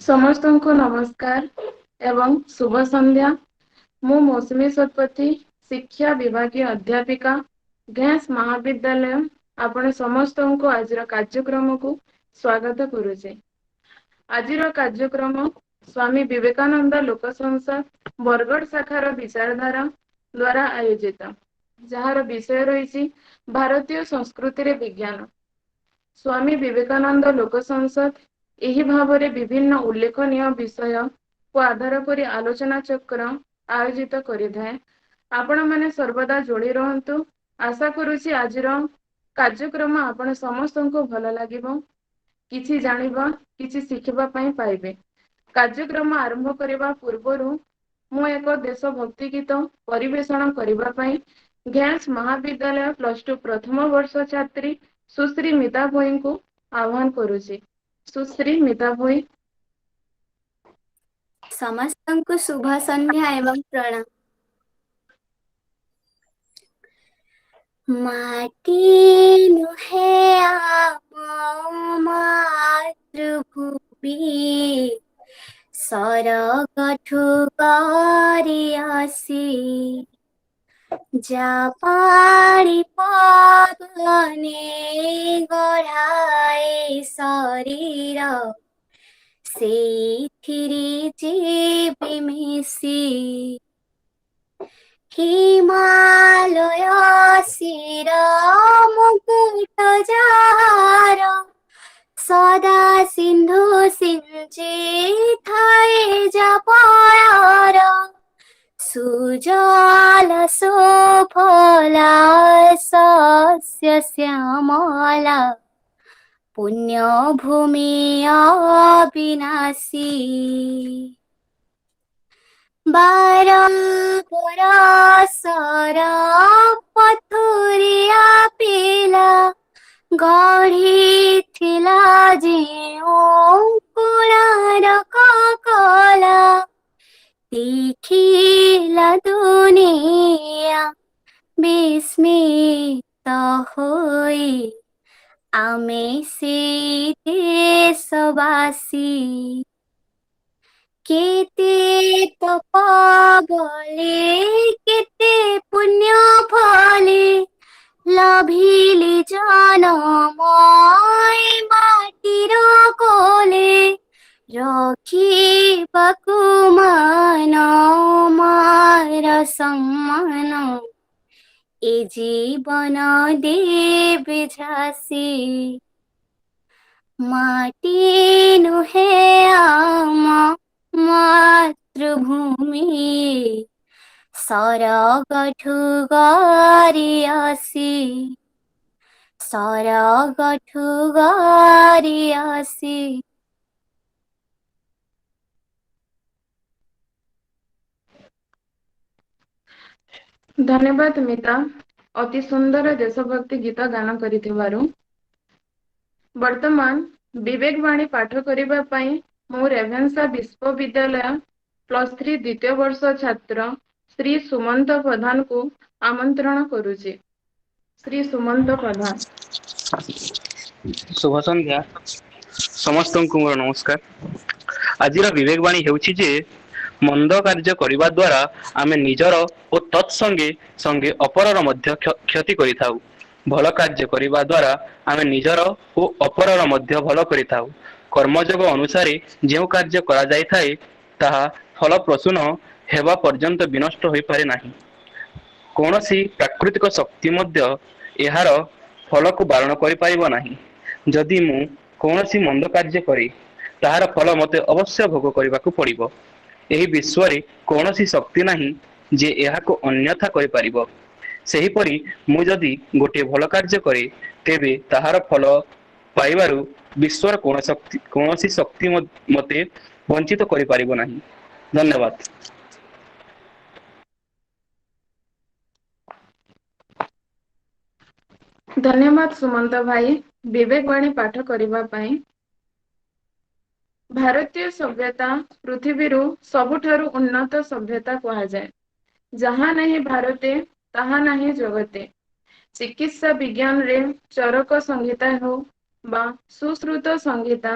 ସମସ୍ତଙ୍କୁ ନମସ୍କାର ଏବଂ ଶୁଭ ସନ୍ଧ୍ୟା। ମୁଁ ମୌସୁମୀ ଶତପଥୀ ଶିକ୍ଷା ବିଭାଗୀୟ ଅଧ୍ୟାପିକା ଗ୍ୟାସ ମହାବିଦ୍ୟାଳୟ ଆପଣ ସମସ୍ତଙ୍କୁ ଆଜିର କାର୍ଯ୍ୟକ୍ରମକୁ ସ୍ୱାଗତ କରୁଛି। ଆଜିର କାର୍ଯ୍ୟକ୍ରମ ସ୍ଵାମୀ ବିବେକାନନ୍ଦ ଲୋକ ସଂସଦ ବରଗଡ଼ ଶାଖାର ବିଚାରଧାରା ଦ୍ଵାରା ଆୟୋଜିତ। ଯାହାର ବିଷୟ ରହିଛି ଭାରତୀୟ ସଂସ୍କୃତିରେ ବିଜ୍ଞାନ। ସ୍ଵାମୀ ବିବେକାନନ୍ଦ ଲୋକ ସଂସଦ ଏହି ଭାବରେ ବିଭିନ୍ନ ଉଲ୍ଲେଖନୀୟ ବିଷୟକୁ ଆଧାର କରି ଆଲୋଚନା ଚକ୍ର ଆୟୋଜିତ କରିଥାଏ। ଆପଣ ମାନେ ସର୍ବଦା ଯୋଡି ରୁହନ୍ତୁ। ଆଶା କରୁଛି ଆଜିର କାର୍ଯ୍ୟକ୍ରମ ଆପଣ ସମସ୍ତଙ୍କୁ ଭଲ ଲାଗିବ। କିଛି ଜାଣିବା କିଛି ଶିଖିବା ପାଇଁ ପାଇବେ। କାର୍ଯ୍ୟକ୍ରମ ଆରମ୍ଭ କରିବା ପୂର୍ବରୁ ମୁଁ ଏକ ଦେଶଭକ୍ତି ଗୀତ ପରିବେଷଣ କରିବା ପାଇଁ ଗ୍ୟାସ ମହାବିଦ୍ୟାଳୟ ପ୍ଲସ ଟୁ ପ୍ରଥମ ବର୍ଷ ଛାତ୍ରୀ ସୁଶ୍ରୀ ମିତା ଭୋଇଙ୍କୁ ଆହ୍ୱାନ କରୁଛି। ସୁଶ୍ରୀ ମିତା ଭୋଇ। ସମସ୍ତଙ୍କୁ ଶୁଭ ସନ୍ଧ୍ୟା ଏବଂ ପ୍ରଣାମ। ମାଟି ନୁହେଁ ଆମ ମାତୃଭୂମି ସରଗଠୁ କରି ଆସି ଯା ପାଣି ପବନେ ଗଢ଼ାଏ ଶରୀର ସେଇଥିରେ ଯିବି ମିଶି ହିମାଲୟ ଶିର ମୁକୁଟ ଯାହାର ସଦା ସିନ୍ଧୁ ସିଞ୍ଚି ଥାଏ ଜପର ସୁଜଳ ସୁଫଳ ଶସ୍ୟ ଶ୍ୟାମଳ ପୁଣ୍ୟ ଭୂମି ଅବିନାଶୀ ବାର ବରଷର ପଥୁରିଆ ପିଲା ଗଢ଼ିଥିଲା ଯେଉଁ କୋଣାର୍କ କଳା ଦେଖିଲା ଦୁନିଆ ବିସ୍ମିତ ହୋଇ ଆମେ ସେ ଦେଶବାସୀ କେତେ ତପବଳେ କେତେ ପୁଣ୍ୟ ଫଳେ ଲଭିଲି ଜନମ ଏ ମାଟିର କୋଲେ ରଖିବାକୁ ମାନ ମାର ସମ୍ମାନ ଏ ଜୀବନ ଦେବେ ଝାସି ମାଟି ନୁହେଁ ଆମ ମାତୃଭୂମି ସରଗଠୁ କରି ଆସି ସରଗଠୁ କରି ଆସି ଧନ୍ୟବାଦ ମିତା ଅତି ସୁନ୍ଦର ଦେଶଭକ୍ତି ଗୀତ ଗାନ କରିଥିବାରୁ। ବର୍ତ୍ତମାନ ବିବେକ ବାଣୀ ପାଠ କରିବା ପାଇଁ ମୁଁ ରେଭେନ୍ସା ବିଶ୍ୱବିଦ୍ୟାଳୟ +3 ଦ୍ୱିତୀୟ ବର୍ଷ ଛାତ୍ର ଶ୍ରୀ ସୁମନ୍ତ ପ୍ରଧାନଙ୍କୁ ଆମନ୍ତ୍ରଣ କରୁଛି। ଶ୍ରୀ ସୁମନ୍ତ ପ୍ରଧାନ। ଶୁଭ ସନ୍ଧ୍ୟା ସମସ୍ତଙ୍କୁ ମୋର ନମସ୍କାର। ଆଜିର ବିବେକ ବାଣୀ ହେଉଛି ଯେ ମନ୍ଦ କାର୍ଯ୍ୟ କରିବା ଦ୍ୱାରା ଆମେ ନିଜର ଓ ତତ୍ ସଙ୍ଗେ ସଙ୍ଗେ ଅପରର ମଧ୍ୟ କ୍ଷତି କରିଥାଉ। ଭଲ କାର୍ଯ୍ୟ କରିବା ଦ୍ୱାରା ଆମେ ନିଜର ଓ ଅପରର ମଧ୍ୟ ଭଲ କରିଥାଉ। କର୍ମଯୋଗ ଅନୁସାରେ ଯେଉଁ କାର୍ଯ୍ୟ କରାଯାଇଥାଏ ତାହା ଫଳପ୍ରସୂ ହେବା ପର୍ଯ୍ୟନ୍ତ ବିନଷ୍ଟ ହୋଇପାରେ ନାହିଁ। କୌଣସି ପ୍ରାକୃତିକ ଶକ୍ତି ମଧ୍ୟ ଏହାର ଫଳକୁ ବାରଣ କରିପାରିବ ନାହିଁ। ଯଦି ମୁଁ କୌଣସି ମନ୍ଦ କାର୍ଯ୍ୟ କରେ ତାହାର ଫଳ ମୋତେ ଅବଶ୍ୟ ଭୋଗ କରିବାକୁ ପଡ଼ିବ। ଏହି ବିଶ୍ୱରେ କୌଣସି ଶକ୍ତି ନାହିଁ ଯେ ଏହାକୁ ଅନ୍ୟଥା କରିପାରିବ। ସେହିପରି ମୁଁ ଯଦି ଗୋଟିଏ ଭଲ କାର୍ଯ୍ୟ କରେ ତେବେ ତାହାର ଫଳ ପାଇବାରୁ ବିଶ୍ୱର କୌଣସି ଶକ୍ତି ମୋତେ ବଞ୍ଚିତ କରିପାରିବ ନାହିଁ। ଧନ୍ୟବାଦ। ଧନ୍ୟବାଦ ସୁମନ୍ତ ଭାଇ ବିବେକ ବାଣୀ ପାଠ କରିବା ପାଇଁ। ଭାରତୀୟ ସଭ୍ୟତା ପୃଥିବୀରୁ ସବୁଠାରୁ ଉନ୍ନତ ସଭ୍ୟତା କୁହାଯାଏ। ଯାହା ନାହିଁ ଭାରତେ ତାହା ନାହିଁ ଜଗତେ। ଚିକିତ୍ସା ବିଜ୍ଞାନରେ ଚରକ ସଂହିତା ହେଉ ବା ସୁଶ୍ରୁତ ସଂହିତା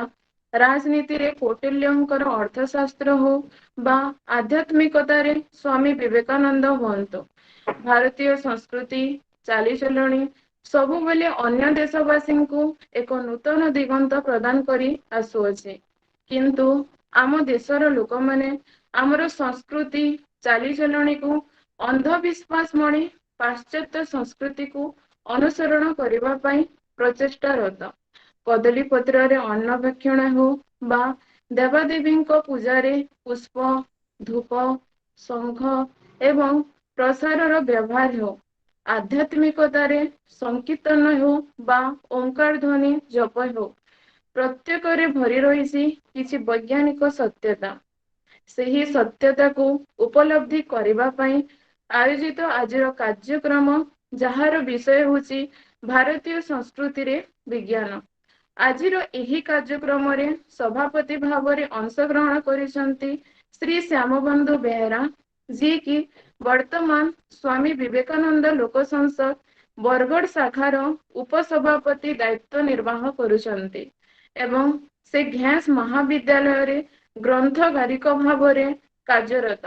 राजनीति रे कौटिल्यंकर अर्थशास्त्र हो बा आध्यात्मिकतारे स्वामी विवेकानंद हुअन्तु भारतीय संस्कृति चालीचलणी ସବୁବେଳେ ଅନ୍ୟ ଦେଶବାସୀଙ୍କୁ ଏକ ନୂତନ ଦିଗନ୍ତ ପ୍ରଦାନ କରି ଆସୁଅଛି କିନ୍ତୁ ଆମ ଦେଶର ଲୋକମାନେ ଆମର ସଂସ୍କୃତି ଚାଲିଚଲଣିକୁ ଅନ୍ଧବିଶ୍ୱାସ ମଣି ପାଶ୍ଚାତ୍ୟ ସଂସ୍କୃତିକୁ ଅନୁସରଣ କରିବା ପାଇଁ ପ୍ରଚେଷ୍ଟାରତ କଦଳୀ ପତ୍ରରେ ଅନ୍ନ ଭକ୍ଷଣ ହେଉ ବା ଦେବାଦେବୀଙ୍କ ପୂଜାରେ ପୁଷ୍ପ ଧୂପ ଶଙ୍ଖ ଏବଂ ପ୍ରସାରର ବ୍ୟବହାର ହେଉ ଆଧ୍ୟାତ୍ମିକତାରେ ସଂକୀର୍ତ୍ତନ ହେଉ ବା ଓଙ୍କାର ଧ୍ୱନି ଜପ ହେଉ ପ୍ରତ୍ୟେକରେ ଭରି ରହିଛି କିଛି ବୈଜ୍ଞାନିକ ସତ୍ୟତା ସେହି ସତ୍ୟତାକୁ ଉପଲବ୍ଧି କରିବା ପାଇଁ ଆୟୋଜିତ ଆଜିର କାର୍ଯ୍ୟକ୍ରମ ଯାହାର ବିଷୟ ହେଉଛି ଭାରତୀୟ ସଂସ୍କୃତିରେ ବିଜ୍ଞାନ ଆଜିର ଏହି କାର୍ଯ୍ୟକ୍ରମରେ ସଭାପତି ଭାବରେ ଅଂଶଗ୍ରହଣ କରିଛନ୍ତି ଶ୍ରୀ ଶ୍ୟାମବନ୍ଧୁ ବେହେରା ଯିଏକି ବର୍ତ୍ତମାନ ସ୍ୱାମୀ ବିବେକାନନ୍ଦ ଲୋକ ସଂସଦ ବରଗଡ଼ ଶାଖାର ଉପସଭାପତି ଦାୟିତ୍ୱ ନିର୍ବାହ କରୁଛନ୍ତି ଏବଂ ସେ ଘ୍ୟାସ ମହାବିଦ୍ୟାଳୟରେ ଗ୍ରନ୍ଥଗାରିକ ଭାବରେ କାର୍ଯ୍ୟରତ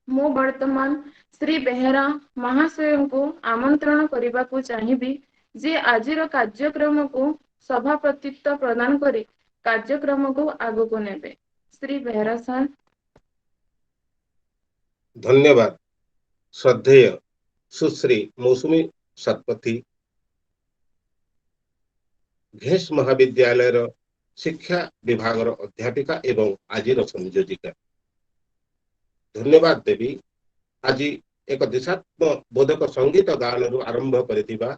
ମୁଁ ବର୍ତ୍ତମାନ ଶ୍ରୀ ବେହେରା ମହାଶୟଙ୍କୁ ଆମନ୍ତ୍ରଣ କରିବାକୁ ଚାହିଁବି ଯେ ଆଜିର କାର୍ଯ୍ୟକ୍ରମକୁ ସଭାପତିତ୍ୱ ପ୍ରଦାନ କରି କାର୍ଯ୍ୟକ୍ରମକୁ ଆଗକୁ ନେବେ ଶ୍ରୀ ବେହେରା ସାର୍ धन्यवाद श्रद्धेय सुश्री मौसुमी शतपथी घेस महाविद्यालय शिक्षा विभाग अध्यापिका एवं आज संयोजिका धन्यवाद देवी आज एक दिशात्मक बोधक संगीत गान आरंभ कर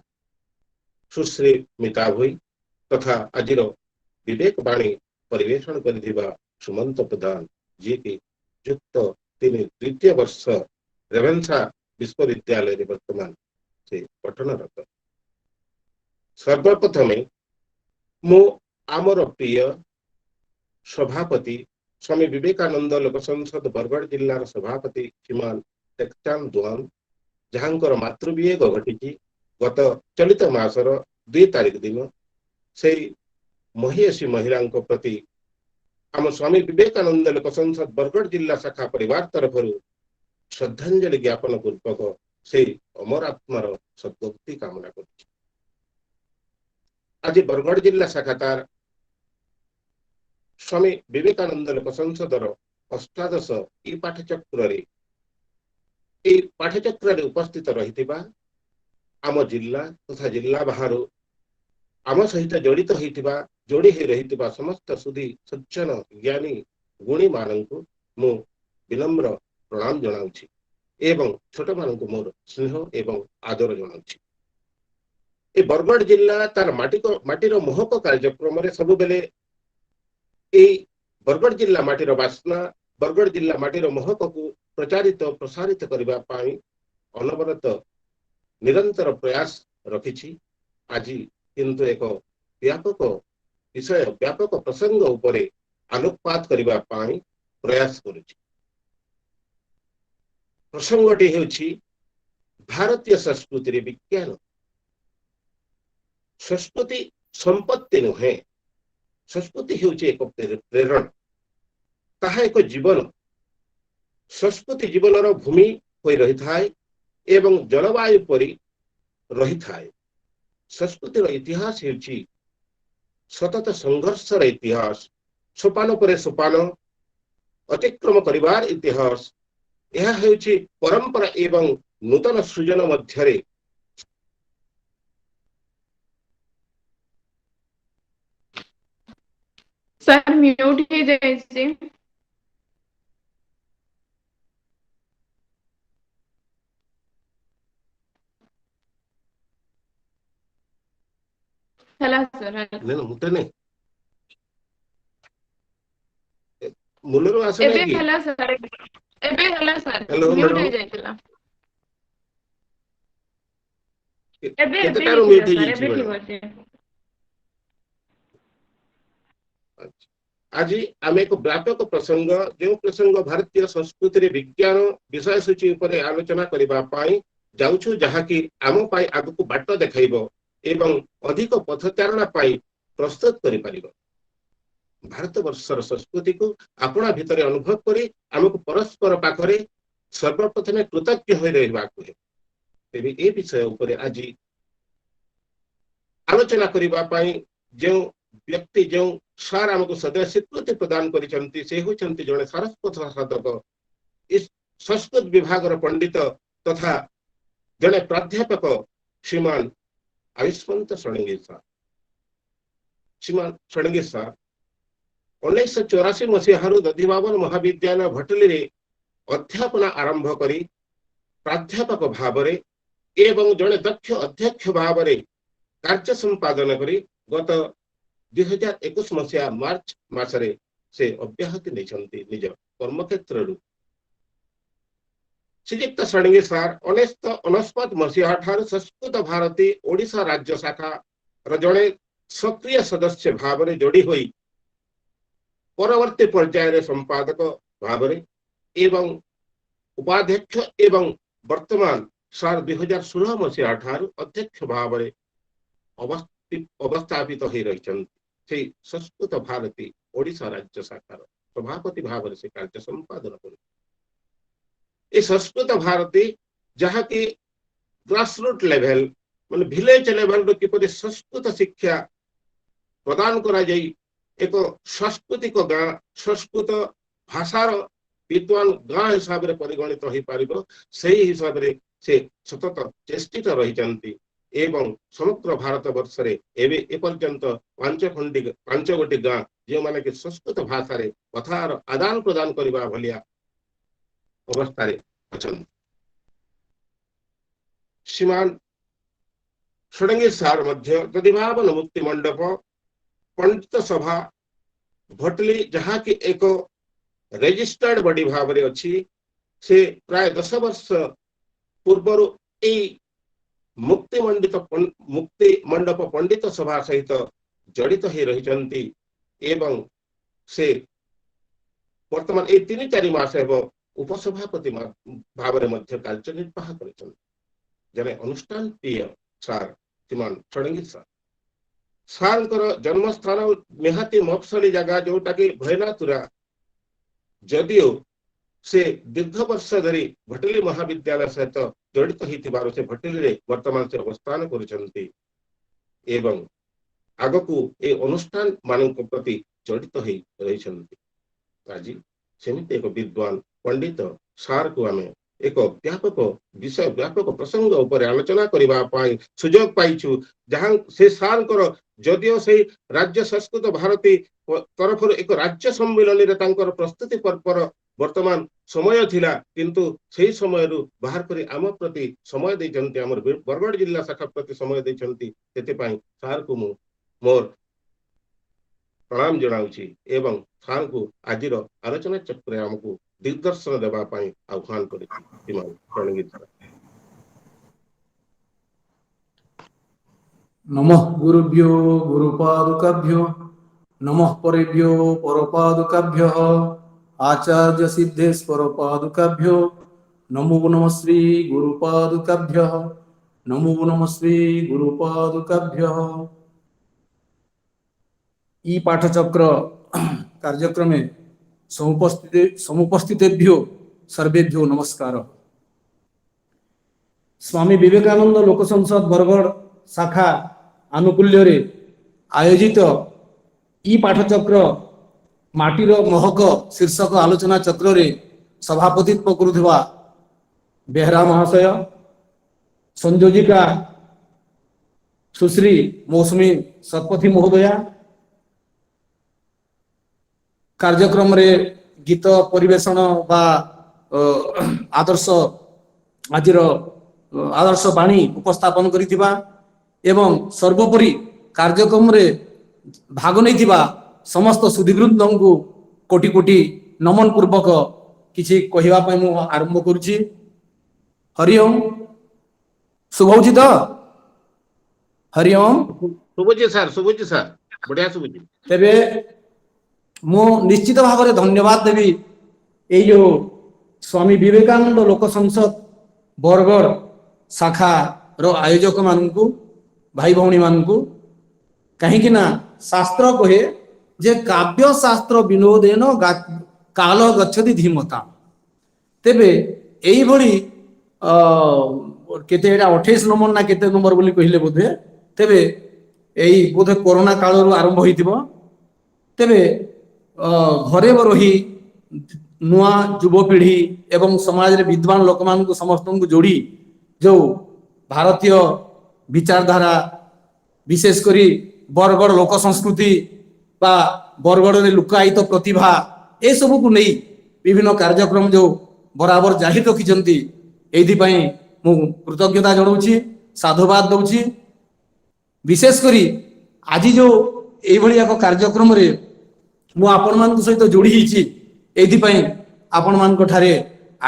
सुश्री मिता भोई तथा आज विवेक वाणी परिवेषण कर सुमंत प्रधान जी की युक्त द्वितीय वर्ष रेवेन्सा विश्वविद्यालय वर्तमान से पठनरत सर्वप्रथमे मो आमर प्रिय सभापति स्वामी विवेकानंद लोक संसद बरगड़ जिलार सभापति श्रीमान टेकचांद दुआन जहांकर मातृवियोग घटी गत चलित मासर 2 तारिख दिन से महिषी महिला प्रति आम स्वामी विवेकानंद लोक संसद बरगड़ जिला शाखा परिवार तरफ श्रद्धांजलि ज्ञापन पूर्वक से अमर आत्मार सद्गति कामना कर आज बरगड़ जिला शाखा तार स्वामी विवेकानंद लोक संसदर अष्टादश ई पाठचक्र उपस्थित रही आम जिला तथा जिला बाहर आम सहित जड़ित होइतिबा जोड़ी ही रही समस्त सुधी सज्जन ज्ञानी गुणी मानू मु विनम्र प्रणाम जनाउछि एवं छोट मानू मोर स्नेह एवं आदर जनाउछि ए बरगड़ जिला तार माटीर महक कार्यक्रम रे सब बेले ए बरगड़ जिला माटीर बासना बरगड़ जिला माटीर महक को प्रचारित प्रसारित करबा पाई अनवरत निरंतर प्रयास रखिछि आज किंतु एक व्यापक विषय व्यापक प्रसंग उपरे आलोकपात करबा पाई प्रयास करुछि प्रसंगटी हेउछि भारतीय संस्कृति रे विज्ञान संस्कृति संपत्ति नुहे संस्कृति हेउछि एक प्रेरणा ताहा एक जीवन संस्कृति जीवनर भूमि होई रही थाए एवं जलवायु परि रही थाए संस्कृतिर इतिहास हेउछि सतत संघर्षर इतिहास सोपान परे सोपान अतिक्रम करिवार इतिहास यह हेउछि परंपरा एवं नूतन सृजन मध्यरे सर म्यूट ही जाइए हेलो सर नहीं मुते नहीं मूलर आसे एबे नहीं हेलो सर एबे hello sir hello mute madam ही जाइतिला एबे केते एबे टारो ही म्यूट सर ही एबे छी ठीक अछि आज आम एक व्यापक प्रसंग जो प्रसंग भारतीय संस्कृति रे विज्ञान विषय सूची उपरे आलोचना करबा पाई जाउछु जहा कि आम पाई आगु बाट देखाइबो एवं अधिक पथचारणा पाई प्रस्तुत करि परिबो भारत वर्षर संस्कृति को अपना भितर अनुभव करी आमको परस्पर पाखरे सर्वप्रथमे कृतज्ञ हो रहिबाकु है। तेबे ए विषय उपरे आज आलोचना करिबा पई जो व्यक्ति जो सार आमको सदैव स्वीकृति प्रदान करिसंती से होचंती जने सारस्वत साधक इस संस्कृत विभाग पंडित तथा जने प्राध्यापक श्रीमान आयुष्मंत षडंगी सार। श्रीमान षडंगी सार 1984 मसीह दधिबावन महाविद्यालय भटली रे अध्यापना आरंभ करी प्राध्यापक भावरे एवं जने दक्ष अध्यक्ष भावरे कार्य संपादन करी गत 2021 मसीहा मार्च मासरे से अब्याहति नेछंती निज कर्मक्षेत्र रु। श्रीयुक्त षडंगी सार 1999 मसीहा ठार संस्कृत भारती ओडिशा राज्य शाखा जड़े सक्रिय सदस्य भावरे जोड़ी होई परवर्ती पर्यायर संपादक भावरे एवं उपाध्यक्ष एवं वर्तमान सार 2016 मसीहा ठार अध्यक्ष भावरे अवस्थापित हो रही संस्कृत भारती ओडिशा राज्य शाखार सभापति भाव से कार्य संपादन कर संस्कृत भारती जहाँ की ग्रासरूट लेवल मान विलेज लेवल किपरि संस्कृत शिक्षा प्रदान करा जाई एक सांस्कृतिक गाँ संस्कृत भाषार विद्वान गाँ हिसाब से परिगणित हो पारिबो सही हिसाब से सतत चेष्टित रही एवं समग्र भारत वर्ष रे एबे एपर्यंत 5 गोटी गाँ जो माने कि संस्कृत भाषा रे कथार आदान प्रदान करबा भलिया अवस्था रे अछन। श्रीमान षडंगी सार मध्य दधिबावन मुक्ति मंडप पंडित सभा भटली जहाँ की एक रेजिस्टर्ड बॉडी भाव रे अछि से प्राय 10 वर्ष पूर्व मुक्ति मंडप पंडित सभा सहित जड़ित हो रही एवं से वर्तमान 3-4 मास उपसभापति भाव में कार्य निर्वाह कर जने अनुष्ठान प्रिय सार श्रीमान षडंगी सार सार जन्मस्थान निहाती मफसली जगह जोटा कि भैनातुरा जदियो से दीर्घ वर्ष धरी भटली महाविद्यालय सहित जड़ित हो से भटली रे वर्तमान से अवस्थान करुचंती एवं आगकू ए अनुष्ठान मानक प्रति जड़ित हो रही आज सेमिति एक विद्वान पंडित सार को आमे एक व्यापक विषय व्यापक प्रसंग उपर आलोचना करबा पाई सुजोग पाइछु जहां से सार जदियो से राज्य संस्कृत भारती तरफ एक राज्य सम्मेलन रे तांकर प्रस्तुति पर वर्तमान समय थिला किंतु सही समय रु बाहर करी आम प्रति समय दैछंती हमर बरगढ़ जिला शाखा प्रति समय दैछंती तेते पाई सार को मु मोर प्रणाम जनाउछि एवं सार को आजिर आलोचना चक्र हमकु दिग्दर्शन देबा पाई आह्वान करिछि। श्रीमान षडंगी सार नमः गुरुभ्यो गुरुपादुकाभ्यो नमः परेभ्यो परपादुकाभ्यो आचार्य सिद्धेश्वर पादुकाभ्यो नमो नमः श्री गुरुपादुकाभ्यो नमो नमः श्री गुरुपादुकाभ्यो। ई पाठचक्र कार्यक्रमे समुपस्थितेभ्यो सर्वेभ्यो नमस्कार। स्वामी विवेकानंद लोक संसद बरगढ़ शाखा आनुकूल्य रे आयोजित ई पाठचक्र माटीर महक शीर्षक आलोचना चक्र रे सभापतित्व करुवा बेहरा महाशय संयोजिका सुश्री मौसुमी सतपथी महोदया कार्यक्रम रे गीत परिवेषण बा आदर्श आजिर आदर्श बाणी उपस्थापन करिथिबा एवं सर्वोपरि कार्यक्रम रे भाग नैथिबा समस्त सुधीवृंद को कोटि कोटि नमन पूर्वक किछि कहिबा पय मु आरंभ करूछि। हरि ओम शुभौछि त हरि ओम शुभजी सर बढ़िया शुभजी। तेबे मु निश्चित भाव में धन्यवाद देवी ए जो स्वामी विवेकानंद लोक संसद बरगढ़ शाखा रो आयोजक मानू भाई भौणी मानू कहीं ना शास्त्र कहे ଯେ କାବ୍ୟ ଶାସ୍ତ୍ର ବିନୋଦେନ କାଲ ଗଚ୍ଛତି ଧୀମତା। ତେବେ ଏଇଭଳି କେତେ ଏଇଟା 28 ନମ୍ବର ନା କେତେ ନମ୍ବର ବୋଲି କହିଲେ ବୋଧେ, ତେବେ ଏଇ ବୋଧେ କରୋନା କାଳରୁ ଆରମ୍ଭ ହେଇଥିବ। ତେବେ ଘରେ ରହି ନୂଆ ଯୁବପିଢ଼ି ଏବଂ ସମାଜରେ ବିଦ୍ୱାନ ଲୋକମାନଙ୍କୁ ସମସ୍ତଙ୍କୁ ଯୋଡ଼ି ଯେଉଁ ଭାରତୀୟ ବିଚାରଧାରା, ବିଶେଷ କରି ବରଗଡ଼ ଲୋକ ସଂସ୍କୃତି ବା ବରଗଡ଼ରେ ଲୁକାୟିତ ପ୍ରତିଭା ଏସବୁକୁ ନେଇ ବିଭିନ୍ନ କାର୍ଯ୍ୟକ୍ରମ ଯେଉଁ ବରାବର ଜାରି ରଖିଛନ୍ତି, ଏଇଥିପାଇଁ ମୁଁ କୃତଜ୍ଞତା ଜଣାଉଛି, ସାଧୁବାଦ ଦଉଛି। ବିଶେଷ କରି ଆଜି ଯେଉଁ ଏଇଭଳି ଏକ କାର୍ଯ୍ୟକ୍ରମରେ ମୁଁ ଆପଣମାନଙ୍କ ସହିତ ଯୋଡ଼ି ହେଇଛି, ଏଇଥିପାଇଁ ଆପଣମାନଙ୍କ ଠାରେ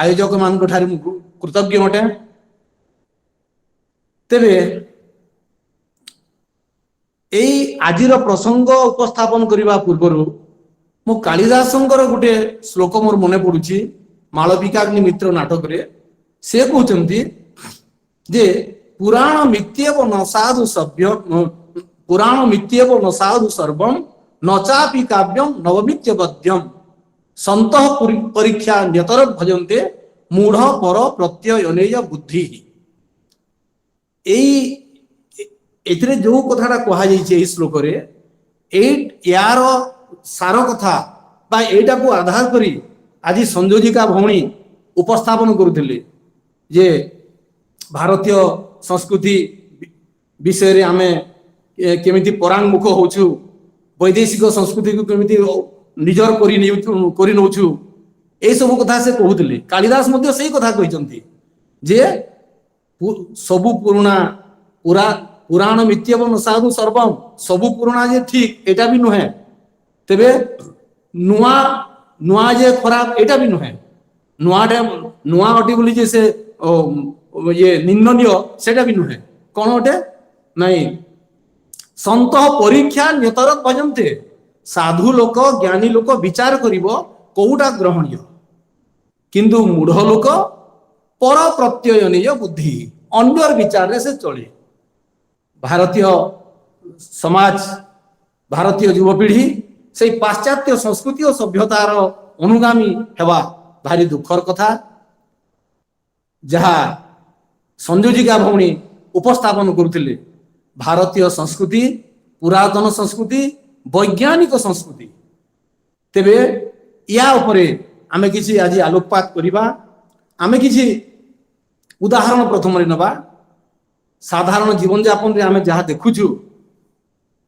ଆୟୋଜକ ମାନଙ୍କ ଠାରେ ମୁଁ କୃତଜ୍ଞ ଅଟେ। ତେବେ ଏଇ ଆଜିର ପ୍ରସଙ୍ଗ ଉପସ୍ଥାପନ କରିବା ପୂର୍ବରୁ ମୁଁ କାଳିଦାସଙ୍କର ଗୋଟେ ଶ୍ଲୋକ ମୋର ମନେ ପଡୁଛି, ମାଳବିକାଗ୍ନି ମିତ୍ର ନାଟକରେ। ସେ କହୁଛନ୍ତି ଯେ ପୁରାଣ ମିତ୍ୟେବ ନ ସାଧୁ ସଭ୍ୟ, ପୁରାଣ ମିତ୍ୟେବ ନ ସାଧୁ ସର୍ବମ୍ ନଚାପି କାବ୍ୟମ୍ ନବମିତ୍ୟ ଗଦ୍ୟମ୍ ସନ୍ତଃ ପରୀକ୍ଷା ନ୍ୟତର ଭଜନ୍ତେ ମୂଢ ପର ପ୍ରତ୍ୟୟନେୟ ବୁଦ୍ଧି। ଏଥିରେ ଯୋଉ କଥାଟା କୁହାଯାଇଛି ଏଇ ଶ୍ଲୋକରେ, ୟାର ସାର କଥା ବା ଏଇଟାକୁ ଆଧାର କରି ଆଜି ସଂଯୋଜିକା ଭଉଣୀ ଉପସ୍ଥାପନ କରୁଥିଲେ ଯେ ଭାରତୀୟ ସଂସ୍କୃତି ବିଷୟରେ ଆମେ କେମିତି ପରାଙ୍ଗମୁଖ ହଉଛୁ, ବୈଦେଶିକ ସଂସ୍କୃତିକୁ କେମିତି ନିଜର କରି ନେଉଛୁ, ଏସବୁ କଥା ସେ କହୁଥିଲେ। କାଳିଦାସ ମଧ୍ୟ ସେଇ କଥା କହିଛନ୍ତି ଯେ ସବୁ ପୁରାଣ ମିତ୍ୟବ ନ ସାଧୁ ସର୍ବମ୍, ସବୁ ପୁରୁଣା ଯେ ଠିକ ଏଇଟା ବି ନୁହେଁ, ତେବେ ନୂଆ ଯେ ଖରାପ ଏଇଟା ବି ନୁହେଁ। ନୂଆ ଅଟେ ବୋଲି ଯେ ସେ ନିନ୍ଦନୀୟ ସେଇଟା ବି ନୁହେଁ। କଣ ଅଟେ? ନାଇଁ, ସନ୍ତଃ ପରୀକ୍ଷା ନ୍ୟତର ଭଜନ୍ତେ, ସାଧୁ ଲୋକ ଜ୍ଞାନୀ ଲୋକ ବିଚାର କରିବ କୋଉଟା ଗ୍ରହଣୀୟ, କିନ୍ତୁ ମୂଢ ଲୋକ ପର ପ୍ରତ୍ୟୟ ନିଜ ବୁଦ୍ଧି, ଅନ୍ୟର ବିଚାରରେ ସେ ଚଳେ। ଭାରତୀୟ ସମାଜ, ଭାରତୀୟ ଯୁବପିଢ଼ି ସେଇ ପାଶ୍ଚାତ୍ୟ ସଂସ୍କୃତି ଓ ସଭ୍ୟତାର ଅନୁଗାମୀ ହେବା ଭାରି ଦୁଃଖର କଥା। ଯାହା ସଂଯୋଜିକା ଭଉଣୀ ଉପସ୍ଥାପନ କରୁଥିଲେ, ଭାରତୀୟ ସଂସ୍କୃତି ପୁରାତନ ସଂସ୍କୃତି, ବୈଜ୍ଞାନିକ ସଂସ୍କୃତି। ତେବେ ୟା ଉପରେ ଆମେ କିଛି ଆଜି ଆଲୋକପାତ କରିବା। ଆମେ କିଛି ଉଦାହରଣ ପ୍ରଥମରେ ନେବା। ସାଧାରଣ ଜୀବନଯାପନରେ ଆମେ ଯାହା ଦେଖୁଛୁ,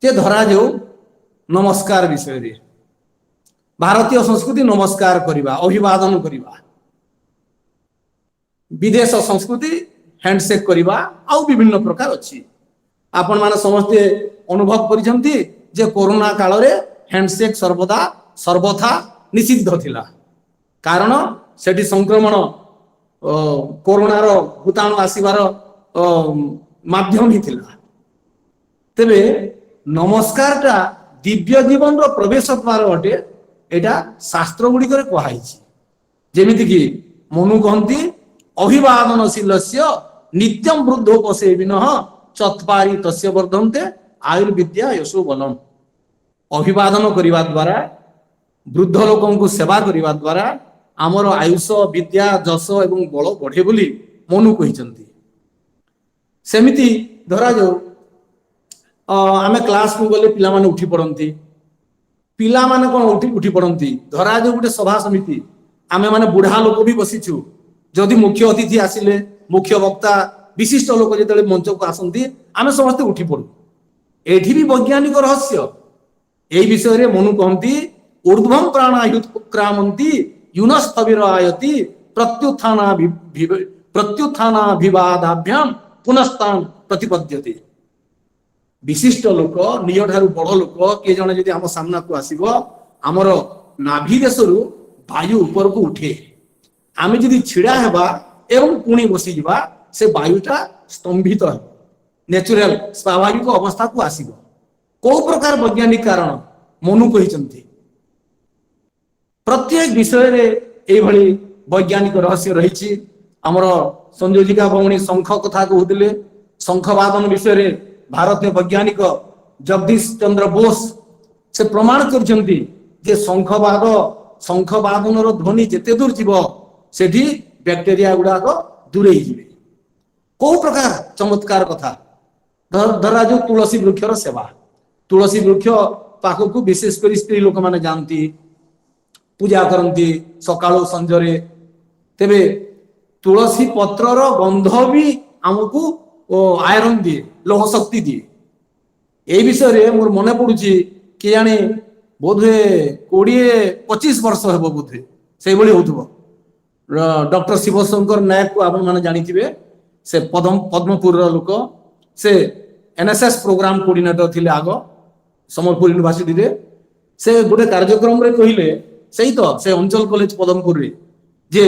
ଯେ ଧରାଯାଉ ନମସ୍କାର ବିଷୟରେ, ଭାରତୀୟ ସଂସ୍କୃତି ନମସ୍କାର କରିବା, ଅଭିବାଦନ କରିବା। ବିଦେଶ ସଂସ୍କୃତି ହ୍ୟାଣ୍ଡସେକ୍ କରିବା, ଆଉ ବିଭିନ୍ନ ପ୍ରକାର ଅଛି। ଆପଣମାନେ ସମସ୍ତେ ଅନୁଭବ କରିଛନ୍ତି ଯେ କରୋନା କାଳରେ ହ୍ୟାଣ୍ଡସେକ୍ ସର୍ବଥା ନିଷିଦ୍ଧ ଥିଲା, କାରଣ ସେଠି ସଂକ୍ରମଣ କରୋନାର ଭୂତାଣୁ ଆସିବାର ମାଧ୍ୟମ ହିଁ ଥିଲା। ତେବେ ନମସ୍କାରଟା ଦିବ୍ୟ ଜୀବନର ପ୍ରବେଶ ଦ୍ୱାର ଅଟେ, ଏଇଟା ଶାସ୍ତ୍ର ଗୁଡ଼ିକରେ କୁହାଯାଇଛି। ଯେମିତିକି ମନୁ କହନ୍ତି ଅଭିବାଦନଶୀଲସ୍ୟ ନିତ୍ୟଂ ବୃଦ୍ଧୋପସେବିନଃ ଚତ୍ବାରି ତସ୍ୟ ବର୍ଦ୍ଧନ୍ତେ ଆୟୁର୍ବିଦ୍ୟା ୟଶୋ ବଲମ୍। ଅଭିବାଦନ କରିବା ଦ୍ୱାରା, ବୃଦ୍ଧ ଲୋକଙ୍କୁ ସେବା କରିବା ଦ୍ୱାରା ଆମର ଆୟୁଷ, ବିଦ୍ୟା, ଯଶ ଏବଂ ବଳ ବଢ଼େ ବୋଲି ମନୁ କହିଛନ୍ତି। ସେମିତି ଧରାଯାଉ ଆମେ କ୍ଲାସକୁ ଗଲେ ପିଲାମାନେ ଉଠି ପଡ଼ନ୍ତି। ପିଲାମାନେ କ'ଣ ଉଠି ପଡ଼ନ୍ତି? ଧରାଯାଉ ଗୋଟେ ସଭା ସମିତି, ଆମେ ମାନେ ବୁଢ଼ା ଲୋକ ବି ବସିଛୁ, ଯଦି ମୁଖ୍ୟ ଅତିଥି ଆସିଲେ, ମୁଖ୍ୟ ବକ୍ତା, ବିଶିଷ୍ଟ ଲୋକ ଯେତେବେଳେ ମଞ୍ଚକୁ ଆସନ୍ତି, ଆମେ ସମସ୍ତେ ଉଠି ପଡ଼ୁ। ଏଠି ବି ବୈଜ୍ଞାନିକ ରହସ୍ୟ। এই ବିଷୟରେ ମନୁ କହନ୍ତି ଊର୍ଧ୍ୱଂ ପ୍ରାଣାୟୁତ୍କ୍ରାମନ୍ତି ୟୁନସ୍ଥବିର ଆୟତି ପ୍ରତ୍ୟୁତ୍ଥାନାଭିବାଦାଭ୍ୟାମ ପୁନସ୍ତାନ ପ୍ରତିପଦ୍ୟତେ। ବିଶିଷ୍ଟ ଲୋକ, ନିଜ ଠାରୁ ବଡ଼ ଲୋକ କିଏ ଜଣେ ଯଦି ଆମ ସାମ୍ନାକୁ ଆସିବ, ଆମର ନାଭି ଦେଶରୁ ବାୟୁ ଉପରକୁ ଉଠେ। ଆମେ ଯଦି ଛିଡ଼ା ହେବା ଏବଂ ପୁଣି ବସିଯିବା, ସେ ବାୟୁଟା ସ୍ତମ୍ଭିତ ହେବ, ନ୍ୟାଚୁରାଲ ସ୍ୱାଭାବିକ ଅବସ୍ଥାକୁ ଆସିବ। କୋଉ ପ୍ରକାର ବୈଜ୍ଞାନିକ କାରଣ ମନୁ କହିଛନ୍ତି? ପ୍ରତ୍ୟେକ ବିଷୟରେ ଏଇଭଳି ବୈଜ୍ଞାନିକ ରହସ୍ୟ ରହିଛି। ଆମର ସଂଯୋଜିକା ଭଉଣୀ ଶଙ୍ଖ କଥା କହୁଥିଲେ, ଶଙ୍ଖ ବାଦନ ବିଷୟରେ ଭାରତୀୟ ବୈଜ୍ଞାନିକ ଜଗଦୀଶ ଚନ୍ଦ୍ର ବୋଷ से प्रमाण करछंती जे शंखबादनर ध्वनि जेते दूर जीव सेठी बैक्टेरिया गुड़ाक दूरे जीवे। को प्रकार चमत्कार कथा धरा जो तुलसी वृक्षर सेवा, तुलसी वृक्ष पाखक विशेष कर स्त्री लोक माने जानती पूजा करती सकाळो संजरे। तेबे तुलसी पत्रर गंध भी आमको आयरन दिए, लोह शक्ति दिए। ए विषय मोर मन पड़ुची कि जाने बोधे 20-25 वर्ष हेबो बोधे से भली होथबो। डॉक्टर शिवशंकर नायक को आपण माने जानिथिबे, से पद्मपुर लोक, से एनएसएस प्रोग्राम कोऑर्डिनेटर थिले आगो समलपुर यूनिवर्सिटी रे। से गोटे कार्यक्रम रे कहिले सही तो से अंचल कॉलेज पद्मपुर रे जे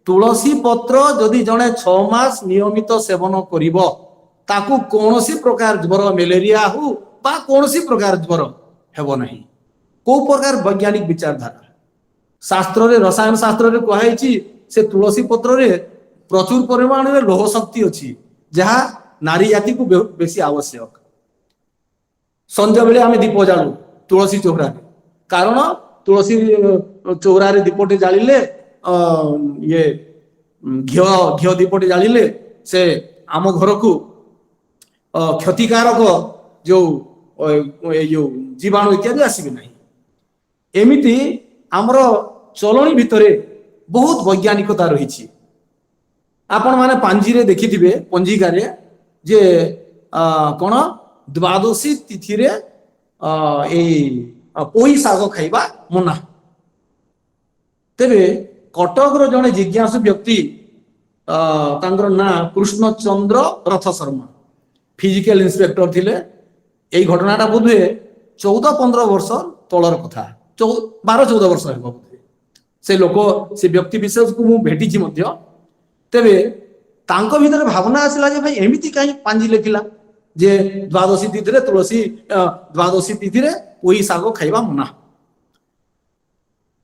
तुलसी पत्र जदि जने 6 मास नियमित सेवन करिवो ताकू कोनोसी प्रकार ज्वर मलेरिया हो बा कोनोसी प्रकार ज्वर हेबो नहीं। को प्रकार वैज्ञानिक विचारधारा शास्त्र रे रसायन शास्त्र रे कहैछि से तुलसी पत्र रे प्रचुर परिमाण रे लोह शक्ति अछि जहा नारी जाति को बेसी आवश्यक। संजय बेले आमे दीप जालु तुलसी चौरा रे, कारण तुलसी चौरा रे दीपटे जालिले ये घियो दीपटे जालिले से आम घर को क्षतिकारक जो जीवाणु इत्यादि आसबे नहीं। एमिति आमर चलनी भितरे बहुत वैज्ञानिकता रही। आपण माने पांजी रे देखिथिबे पंजिका रे जे कोन द्वादशी तिथि रे पोई साग खाइबा मना। तेबे कटक रो जने जिज्ञासु व्यक्ति तांकर ना कृष्णचंद्र रथ शर्मा फिजिकल इंस्पेक्टर थिले। एई घटनाटा बोधे 14-15 वर्ष तलर कथा, 12-14 वर्ष हेबो बोधे। से लोक से व्यक्ति विशेष को मु भेटिछि मध्य। तेबे तांको भीतर भावना आसिला जे भाई एमिति काई पांजी लेखिला जे द्वादशी तिथि रे तुलसी द्वादशी तिथि रे पोई साग खाइबा मना।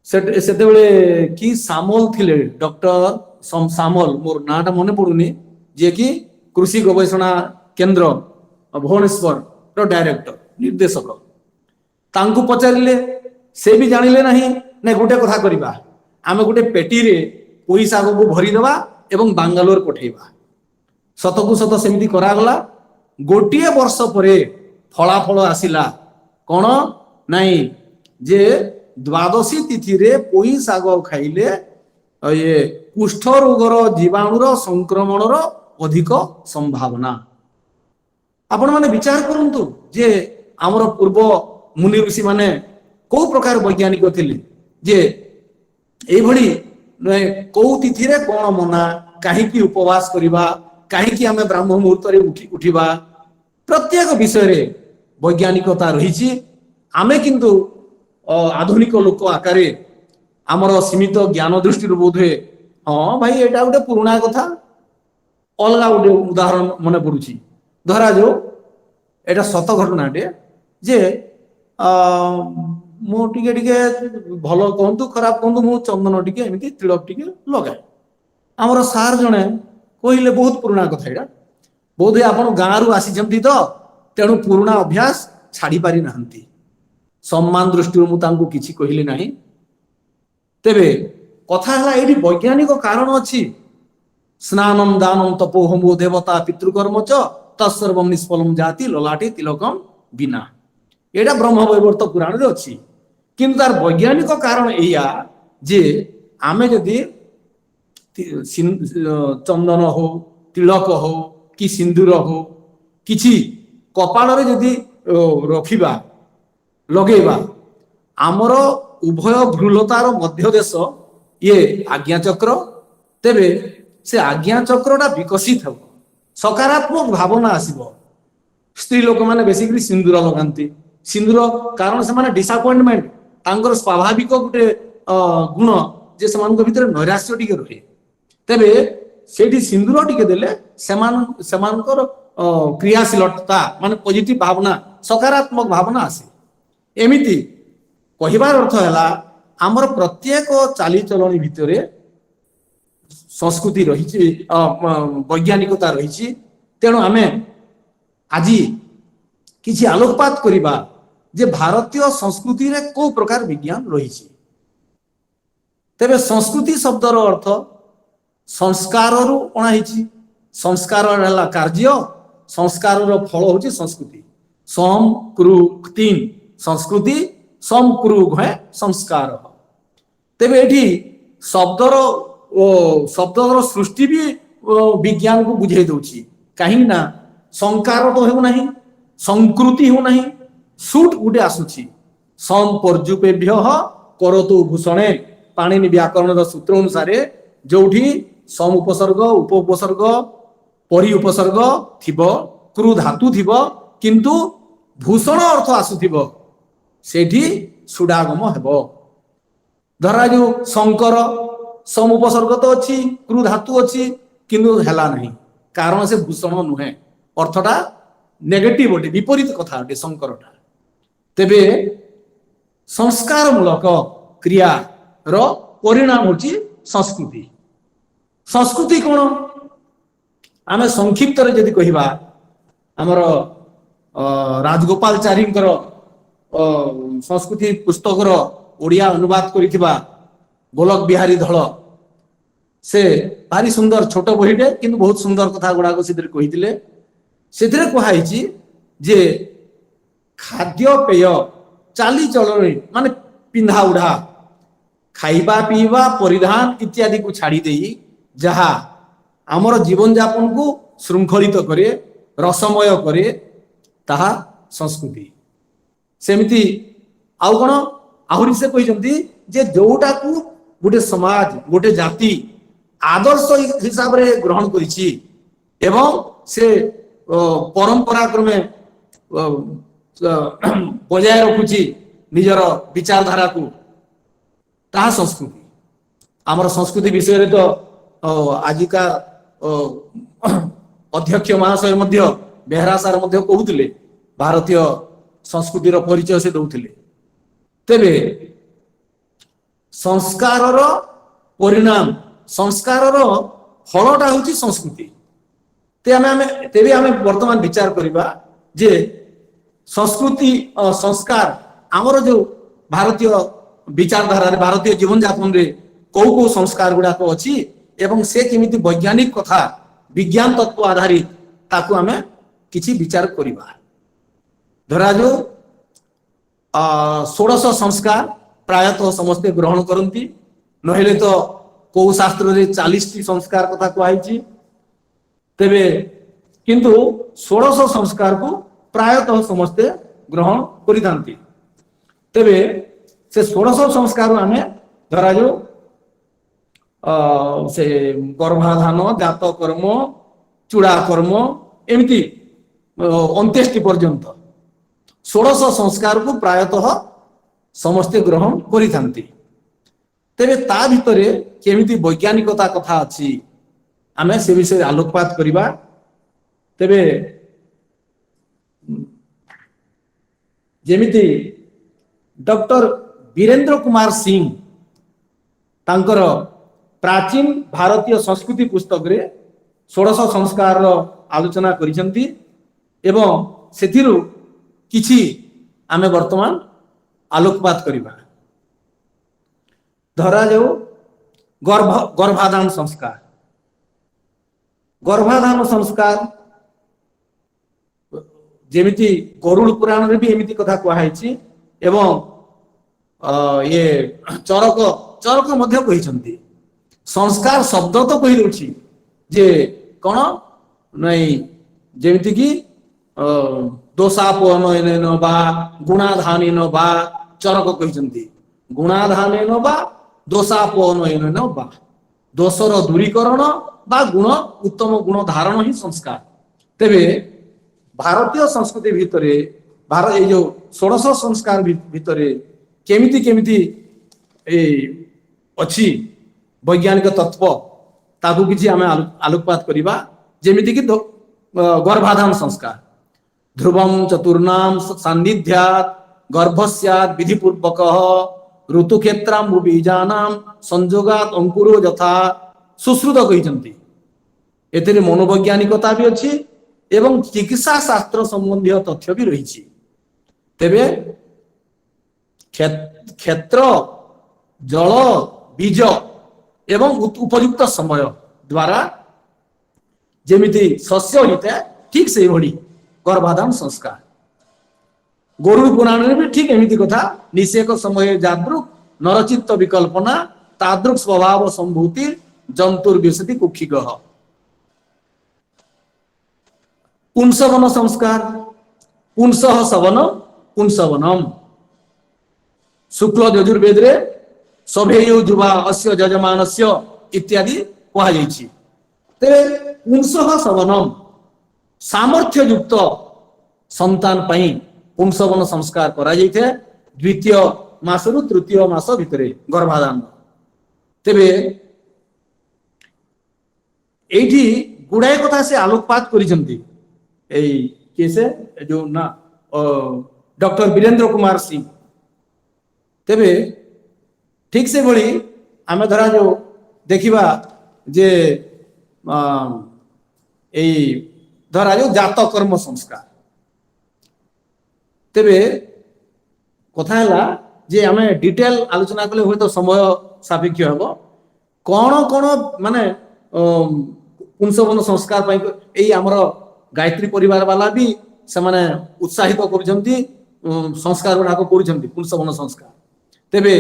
सेते बेले कि सामल थिले डॉक्टर सामल, मोर नाटा मने पडुनी, जे कि कृषि गवेषणा केंद्र भुवनेश्वर रो डायरेक्टर निर्देशक। तांको पचारिले से भी जानिले नहीं ने गोटे कथा करिबा आमे गोटे पेटी रे पोई साग को भरी देबा एवं बांगालोर पठेबा। सतकु सत सेमिति करागला। गोटिए वर्ष परे फलाफल आसिला कोन नाही जे द्वादशी तिथि रे पोई साग खाइले ये कुष्ठ रोगर जीवाणुर संक्रमणर अधिक संभावना। आपण माने विचार करंतु जे हमर पूर्व मुनि ऋषि माने को प्रकार वैज्ञानिक थिले जे एई भली को तिथि रे कोन मना, काहे की उपवास करिबा, काहे की हमें ब्राह्म मुहूर्त रे उठिबा, प्रत्येक विषय रे वैज्ञानिकता रहिछि। आमे किंतु आधुनिक लोक आकारे आमर सीमित ज्ञान दृष्टि बोधे हाँ भाई एटा गोटे पुराना कथा। अलगा गोटे उदाहरण मन पड़ुछि, धरा जो एटा सत घटनाटे जे मु टिके टिके भल कहतु खराब कहतु मु चंदन टिके एमती तिलक टिके लगाए। आमर सार जने कहले बहुत पुराना कथा एटा, बोधे आपण गाँव रु आसी तो तेणु पुराना अभ्यास छाड़ी पारि नाहंती। सम्मान दृष्टि मु तांको किछि कहले नाही। तेबे कथा हला एठी वैज्ञानिक कारण अछि। स्नानम दानम तपोहोमो देवता पितृकर्म च तत्सर्वम निष्फलम जाति ललाटे तिलकम बिना। एटा ब्रह्म वैवर्त पुराण रे अछि। किंतु तार वैज्ञानिक कारण एया जे आमे जदि चंदन हो, तिलक हो कि सिंदूर हो किछि कपाल रे जदि रखिबा लगेबा आमर उभय भ्रूलतार मध्य देश ये आज्ञा चक्र। तेबे से आज्ञा चक्रटा विकसित हो, सकारात्मक भावना आसीबो। स्त्री लोक माने बेसिकली सिंदूर लगांती। सिंदूर कारण से माने डिसअपॉइंटमेंट तांकर स्वाभाविक गोटे गुण जे समान भीतर नैराश्य टिके रहे। तेबे सेठी सिंदूर टिके देले समानकर क्रियाशीलता माने पॉजिटिव भावना सकारात्मक भावना आसे। एमिति कहिबार अर्थ हैला आमर प्रत्येक चालीचलनी भितरे संस्कृति रही, वैज्ञानिकता रही। तेणु आमे आज किसी आलोकपात करिबा जे भारतीय संस्कृति रे को प्रकार विज्ञान रही। तेबे संस्कृति शब्दर अर्थ संस्कार रु अणाही। संस्कार है कार्य, संस्कार फल हूँ संस्कृति। सम कृ तीन संस्कृति, सम कृ है संस्कार। तेबे एठी शब्दर सृष्टि भी विज्ञान को बुझे दउछि। कहीं ना संकार तो हो नहीं, संकृति हो नहीं, सुट गुटे आसुछि। सम पर्जुपेभ्य करतु भूषणे पाणिनि व्याकरण सूत्र अनुसार जोठी सम उपसर्ग उप उपसर्ग परि उपसर्ग थिबो, कृ धातु थिबो, किंतु भूषण अर्थ आसुथिबो सेठी सुडागम हेबो। धरा जो शंकर सम उपसर्ग तो अच्छी, कृ धातु अच्छी, किंतु हेला नहीं, कारण से भूषण नुहे, अर्थटा नेगेटिव अटे, विपरीत कथा अटे शंकरटा। तेबे संस्कार मूलक क्रिया रो परिणाम होची संस्कृति। संस्कृति कौन आमे संक्षिप्त रे यदि कहिबा, हमर राजगोपालचारींकर संस्कृति पुस्तकर ओडिया अनुवाद करिथिबा गोलक बिहारी धल, से भारी सुंदर छोट बहीटे किंतु बहुत सुंदर कथा गुड़ाक से कही। से कहुई जे खाद्य पेय चाली चलन माने पिंधा उड़ा खाइबा पीवा परिधान इत्यादि को छाड़ी दे जहा आमर जीवन यापन को श्रृंखलित करे, रसमय करे, ताहा संस्कृति। सेमिति आउ कोन आहुरी से कहिसंती जे जोटा को गोटे समाज गोटे जाति आदर्श हिसाब रे ग्रहण करिछि एवं से परंपरा क्रमे बजाय रखुछि निजर विचारधारा को, ताहा संस्कृति। आमर संस्कृति विषय रे तो आजिका अध्यक्ष महाशय मध्य बेहरा सार मध्य कहूतिले, भारतीय संस्कृतिर परिचय से दउतिले। तेबे संस्कारर परिणाम, संस्कारर फलटा होची संस्कृति। तेबे आमे वर्तमान विचार करिबा जे संस्कृति संस्कार आमर जो भारतीय विचारधारा रे भारतीय जीवन यापन रे को संस्कार गुडा को अछि एवं से केमिति वैज्ञानिक कथा विज्ञान तत्व आधारित ताकू आमे किछि विचार करिबा। धरा जो 16 संस्कार प्रायतः समस्ते ग्रहण करती, नहेले तो कौ शास्त्र रे 40 संस्कार कथा कहछि। तेबे किंतु 16 संस्कार को प्रायतः समस्ते ग्रहण करितांती। तेबे से 16 संस्कार आमे धरा जो से गर्भाधान, जात कर्म, चूड़ा कर्म एमती अंत्येष्टि पर्यंत 16 संस्कार को प्रायतः समस्ते ग्रहण करिथांती। तेबे ता भितरे केमिति वैज्ञानिकता कथा अछि आमे से विषय आलोकपात करिबा। तेबे जेमिति डॉक्टर वीरेंद्र कुमार सिंह तांकर प्राचीन भारतीय संस्कृति पुस्तक रे 16 संस्कार आलोचना करिसंती एवं सेथिरु किछि आमे वर्तमान आलोकपात करिबा। धरा जाऊ गर्भाधान संस्कार। गर्भाधान संस्कार जेमिति गरुड़ पुराण रे भी एमिति कथा कहैछि एवं ये चरक मध्य कहिसंती। संस्कार शब्द तो कहि दउछि जे कोन नै जेमिति कि दोषापनयन बा गुणाधानेन बा चरक कहिसंती। गुणाधानेन बा दोषापनयन बा दोषर दूरीकरण बा गुण उत्तम गुण धारण ही संस्कार। तेबे भारतीय संस्कृति भितरे भारत ये जो 16 संस्कार भितरे केमिति केमिति अछि वैज्ञानिक तत्व ताकू किछि आमे आलोकपात करिबा। जेमिति कि गर्भाधान संस्कार ध्रुवम चतुर्नाम सान्निध्यात् गर्भस्यात् विधिपूर्वकः ऋतुक्षेत्रां बीजानां संयोगात् अंकुरो यथा सुश्रुत कहिसंती। एतेरे मनोवैज्ञानिकता भी अछि एवं चिकित्सा शास्त्र संबंधी तथ्य भी रही। तेबे क्षेत्र जल बीज एवं उपयुक्त समय द्वारा जेमिति शस्य होता ठीक से भली गर्भाधान संस्कार गरुड़ पुराण में भी ठीक एमती कथा निषेक समय जादृक नरचित्त विकल्पना तादृक स्वभाव संभूति जंतुर्विशति कुक्षिक पुंसवन संस्कार पुंसः सवनम पुंसवनम शुक्ल यजुर्वेद रे सभेयु जुवा अस्य जजमानस्य इत्यादि कहा जाइछि। तेरे पुंसः सवनम सामर्थ्य युक्त संतान पई पुंसवन संस्कार करा जाइथे द्वितीय मासरु तृतीय मास भितरे गर्भाधान। तेबे एठी गुडाए कथा से आलोकपात करिसंती एई केसे जो ना डॉक्टर वीरेंद्र कुमार सिंह। तेबे ठीक से भली आमे धरा जो देखिबा जे एई धरा जो जात कर्म संस्कार। तेबे कथा हला जे आमे डिटेल आलोचना कले होय तो समय सापेक्ष हबो कोन कोन माने पुंसवन संस्कार पई एई हमर गायत्री परिवार वाला भी से माने उत्साहित करूछंती संस्कार गुडा को करूछंती पुंसवन संस्कार। तेबे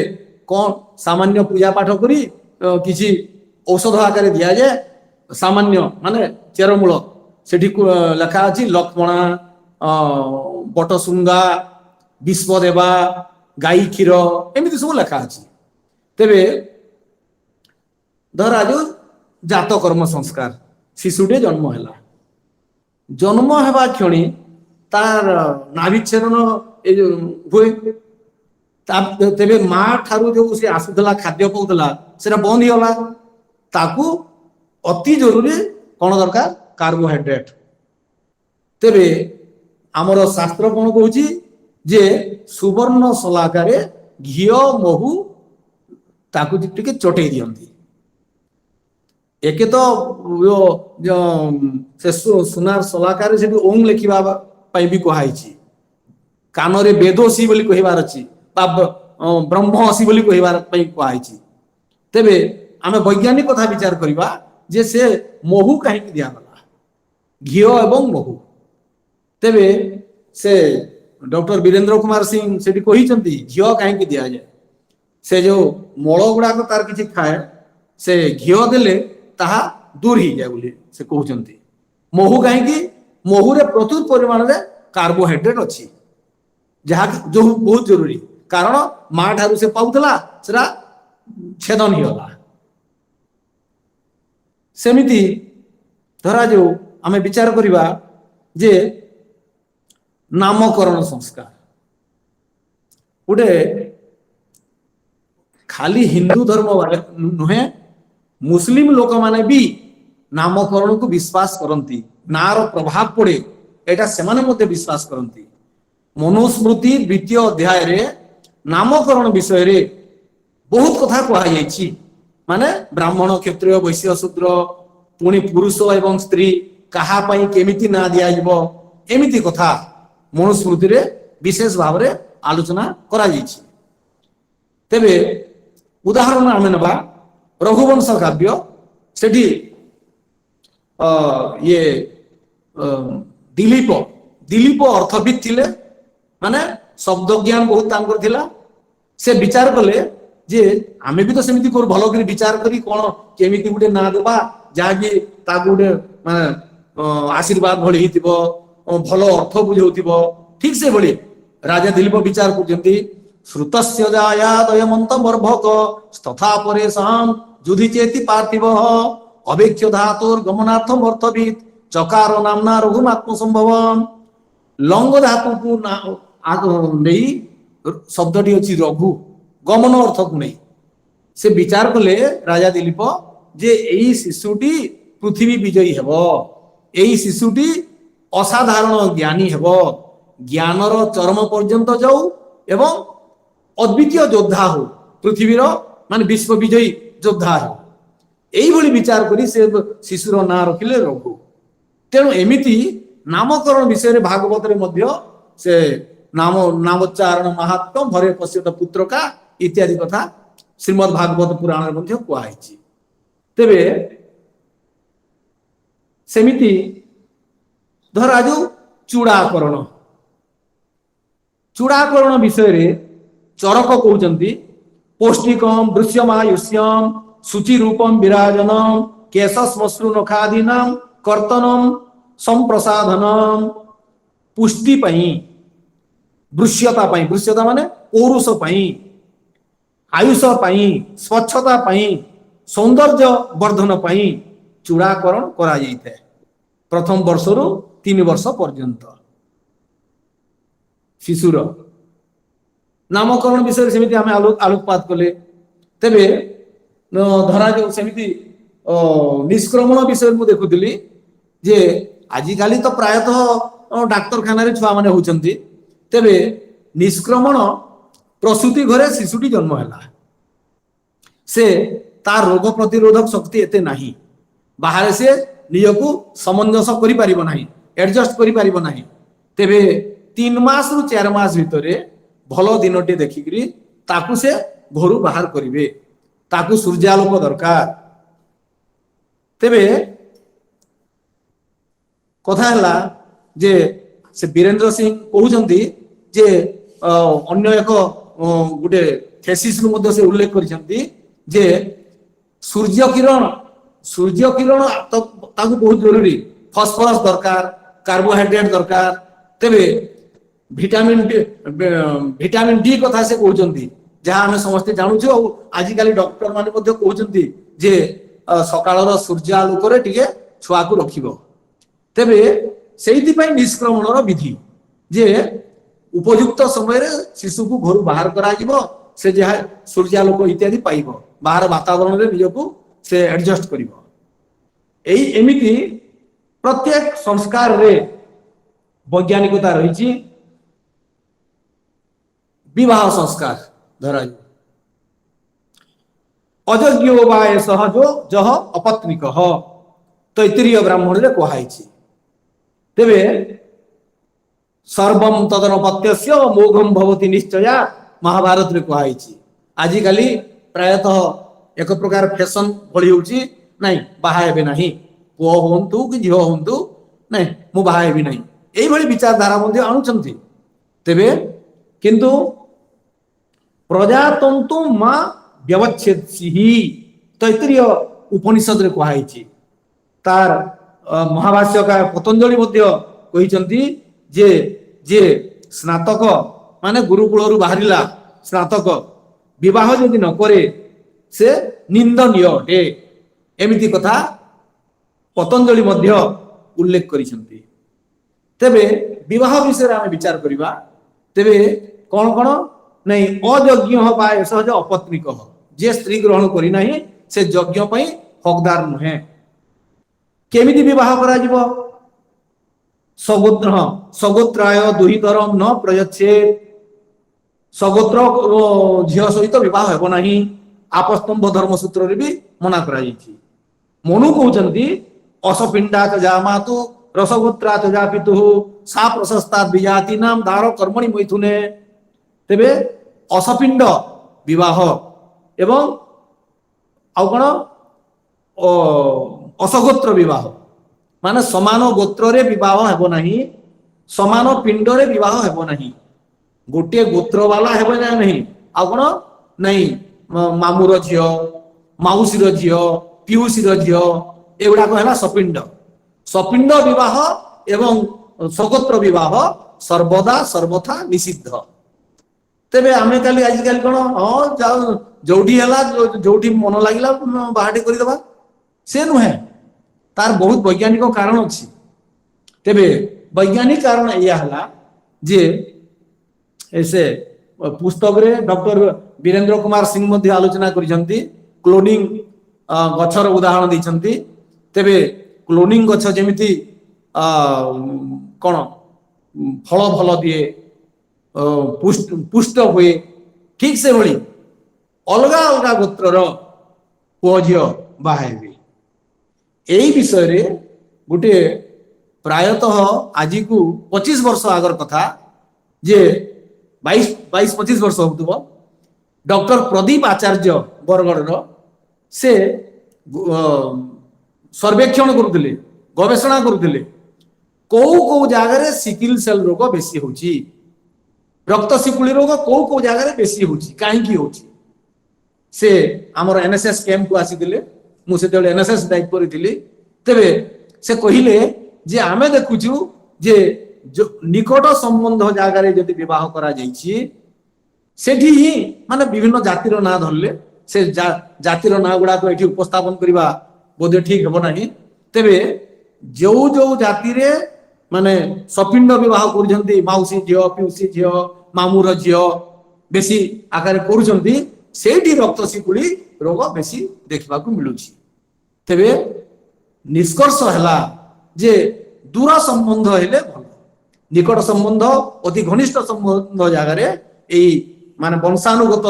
कौन सामान्य पूजा पाठ करी किसी औषध आकार दिया जाए सामान्य माने चेरमूल सेठी लेखा अछि लक्ष्मणा बटसुंगा विश्वदेवा गाई क्षीर एमती सब लेखा अछि। तेबे धरा जो जात कर्म संस्कार शिशुटे जन्म हैला जन्म हेबा क्षणी तार नाभिच्छेदन ए जो हुए तेबे माँ ठारू जो से आसुला खाद्य पाउला सेटा बंद होगा ताकू अति जरूरी कौन दरकार कार्बोहाइड्रेट। तेबे आमर शास्त्र कौन कहूची जे सुवर्ण शलाकारे घी महू ताकू टिके चटई दियंती। एके तो से सुनार शलाकारे से ओम लिखा पाई भी कहाइछि कानरे वेदोसी बोली कहिबार अछि ब्रह्म असी बोली कहिबार पई कहाइछि। तेबे आमे वैज्ञानिक कथा विचार करिबा जे से महू काहे दिया गला घी एवं महू। तेबे से डॉक्टर वीरेंद्र कुमार सिंह सेठी कहिचंती घी काहे दिया जाए से जो मळ गुडा को तार किछि खाए से घी देले ताहा दूर ही जाए बोली से कहउचंती। महू काहे महू रे प्रचुर परिमाण रे कार्बोहाइड्रेट अछि जहा जो बहुत जरूरी कारण माँ ठारू से पाउला सेरा छेदन हिला। सेमिति धरा जो आमे विचार करिबा जे नामकरण संस्कार गोटे खाली हिंदू धर्म वाले नुहे मुस्लिम लोक माने भी नामकरण को विश्वास करती नार प्रभाव पड़े एटा सेमाने मध्य विश्वास करती। मनुस्मृति द्वितीय अध्याय रे नामकरण विषय रे बहुत कथा कहुई माने ब्राह्मण क्षत्रिय वैश्य शूद्र पुणी पुरुष एवं स्त्री कहा पाई केमिति ना दिया जिवो एमिति कथा मनुस्मृति रे विशेष भाव रे आलोचना करा जायछि। तेबे उदाहरण आमे नबा रघुवंश काव्य सेठी ये दिलीप अर्थविद थिले माने शब्द ज्ञान बहुत तांकर थिला से विचार कले जे आमे भी तो सेमिति कर भलो करी विचार करी कोन केमिति गुटे ना देबा जागे ता गुटे माने आशीर्वाद भली हितिबो भलो अर्थ बुझौतिबो ठीक से भली राजा दिलीप विचार करजंती श्रुतस्य जायादयमन्त बर्भक तथा परेशान जुधि चेति पार्थिव अवेक्ष्य धातुर गमनार्थम अर्थविद चकार नामना रघुमात्म संभवम लंग धातु को नहीं शब्दटी अच्छी रघु गमन अर्थ को नहीं से विचार कले राजा दिलीप जे एई शिशुटी पृथ्वी विजयी हेबो एई शिशुटी असाधारण ज्ञानी हेबो ज्ञानर चरम पर्यंत जाऊ एवं अद्वितीय योद्धा हो पृथ्वीर माने विश्व विजयी योद्धा हो एई भली विचार करी से शिशुर ना रखिले रघु। तेणु एमिति नामकरण विषय रे भागवत रे मध्य से नाम नामोच्चारण महात्म भरे पश्यत पुत्र का इत्यादि कथा श्रीमद् भागवत पुराण मध्य कुहाइछि। तेबे सेमिति धराजु चूड़ाकरण चूड़ाकरण विषय रे चरक कहउचंती पौष्टिकम दृश्यमायुष्यम शुचिरूपम विराजनम केशश्मश्रु नखादीनाम कर्तनम संप्रसाधनम पुष्टि पई वृष्यता माने पौरुष पई आयुष पई स्वच्छता पई सौंदर्य वर्धन पई चूड़ाकरण करा जाइते प्रथम वर्ष रु 3 वर्ष पर्यंत शिशुर नामकरण विषय सेमिति आमे आलोकपात कले। तेबे धरा जो सेमिति निष्क्रमण विषय मु देखुतिली जे आजिकाली तो प्रायतः डाक्तरखाना रे छुआ माने होचंती। तेबे निष्क्रमण प्रसूति घरे शिशुटी जन्म हैला से तार रोग प्रतिरोधक शक्ति एते नाही बाहर से निजकू सामंजस्य करि परिबो नाही एडजस्ट करि परिबो नाही। तेबे 3 मास रु 4 मास भितरे भलो दिनटे देखिकरी ताकू से घरु बाहर करिवे ताकू सूर्यालोक दरकार। तेबे कथा हला जे से वीरेंद्र सिंह कहउचंती जे अन्य एक गुटे थेसिस रु मध्ये से उल्लेख करिसंती जे सूर्य किरण ताकू बहुत जरूरी फास्फोरस दरकार कार्बोहाइड्रेट दरकार। तेबे विटामिन डी कथा से कहउचंती जहां हम समस्त जानू छ आज काली डॉक्टर माने मध्ये कहउचंती जे सकाळर सूर्यालोक रे टिके छुआ को रखिबो। तेबे सेहिति पई निष्क्रमणर विधि जे उपयुक्त समय रे शिशु को घर बाहर करा जिवो से जहा सूर्यालोक इत्यादि पाइबो बाहर वातावरण रे निजको से एडजस्ट करिवो। एई एमिति प्रत्येक संस्कार रे वैज्ञानिकता रहिछि। विवाह संस्कार धरायु अजज्ञो वाय सहजो जह अपत्निक तैत्तिरीय ब्राह्मण रे कहाइछि। तेबे सर्वम तदनपत्यस्य मोघम भवति निश्चया महाभारत रे कहाइछि। आजि काली प्रायतः एक प्रकार फैशन भଳି होउछि नाही बाहा हेबे नाही पुओ होंतु कि झियो होंतु नाही मु बाहा हेबी नाही एई भଳି विचारधारा मध्ये आणुचंती। तेबे किंतु प्रजातंतु मा व्यवच्छेदसिहि तैत्तिरीय उपनिषद रे कहाइछि। तार महाभाष्यकार पतंजलि मध्ये कहिसंती जे जे स्नातक माने गुरुकुल रु बाहरिला स्नातक विवाह यदि न करे से निंदनीय अटे एमिति कथा पतंजलि मध्ये उल्लेख करिसंती। तेबे विवाह विषय रे हम विचार करिबा। तेबे कोन कोन नहीं अयज्ञ पाए सहज अपत्निक जे स्त्री ग्रहण करि नाही से यज्ञ पई हकदार नहे। केमिति विवाह करा जिवो सगोत्र सगोत्राय दुहितरम न प्रयच्छे सगोत्र झियो सहित विवाह हेबो नाही आपस्तंभ धर्म सूत्र रे भी मना करा जाइछि। मनु कहउचंती असपिंडात जामातु रसगोत्रात जापितु सा प्रशस्ता विजाति नाम दार कर्मणि मैथुने। तेबे असपिंड विवाह एवं आउ कोन असगोत्र विवाह माने समान गोत्र रे विवाह हेबो नाही समान पिंड रे विवाह हेबो नाही गोटे गोत्र वाला हेबो नाही आ कोन नाही मामुर झियो माउसीर झियो पिउसीर झियो एगुडा को हला सपिंड सपिंड विवाह एवं सगोत्र विवाह सर्वदा सर्वथा निषिद्ध। तेबे आमे काली आज काली कोन जोठी हला जोठी मन लागिला बाहाटे करि दबा से नुहे तार बहुत वैज्ञानिक कारण अछि। तेबे वैज्ञानिक कारण एया हला जे ऐसे पुस्तक रे डॉक्टर वीरेंद्र कुमार सिंह मध्ये आलोचना करिसंती क्लोनिंग गछर उदाहरण दैछंती। तेबे क्लोनिंग गछ जेमिति कोन फल फल दिए पुष्ट हुए ठीक से भली अलगा अलगा गोत्रर पुओ झियो बाहाइबे। एई विषय रे गुटे प्रायतः आज को 25 वर्ष आगर कथा जे 22-25 वर्ष होतुबो डॉक्टर प्रदीप आचार्य बरगढ़ से सर्वेक्षण करुले गवेषणा करुले को जगार सिकिल सेल रोग बेसी होची रक्त शिकुली रोग को जगार बेसी होची कहीं होची से आमर एनएसएस कैंप को आसीथिले मुझे एनएसएस दायित्व करी तेरे से कहले जे आमे देखुचु जे जो निकट संबंध जगार जदि विवाह करा जाइछि सेठी ही माने विभिन्न जातिर ना धरले से जातिर ना गुड़ा को एठी उपस्थापन करिबा बोधे ठीक हेबो नाही तेबे जो जो जाति रे माने सपिंड विवाह करूछंती माउसी झियो पिउसी झियो मामुर झियो बेसी आकार करूछंती सेठी रक्त शिकुली रोग बेसी देखबा को मिलुछि तेबे निष्कर्ष हला जे दूर संबंध हेले भल निकट संबंध अति घनिष्ठ संबंध जगार एई माने वंशानुगत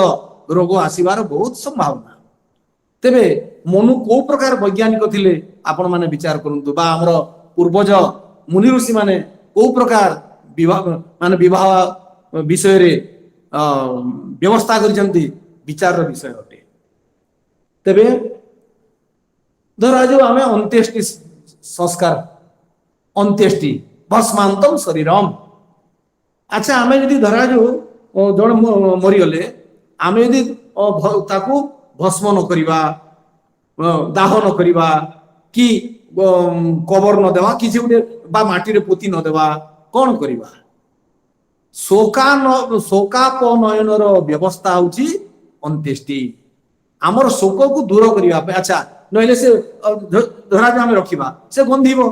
रोग आसीबार बहुत संभावना तेबे मनु को प्रकार वैज्ञानिक थिले आपण माने विचार करंतु बा हमर पूर्वज मुनि ऋषि माने को प्रकार विवाह माने विवाह विषय रे व्यवस्था करिसंती विचार विषय अटे तेबे धरा जो आमे अंत्येष्टि संस्कार अंत्येष्टि भस्मांतम शरीरम अच्छा आमे यदि धरा जो जन मरीगले आमे यदि ताकू भस्म न करिबा दाह न करिबा कि कबर न देवा किसी गुटे बा माटी रे पोती न देवा कौन करिबा शोकापनयनर व्यवस्था होची अंत्येष्टि आमर शोक को दूर करिबा पे अच्छा नहिले से धरा जे आमे रखिबा से गंधिबो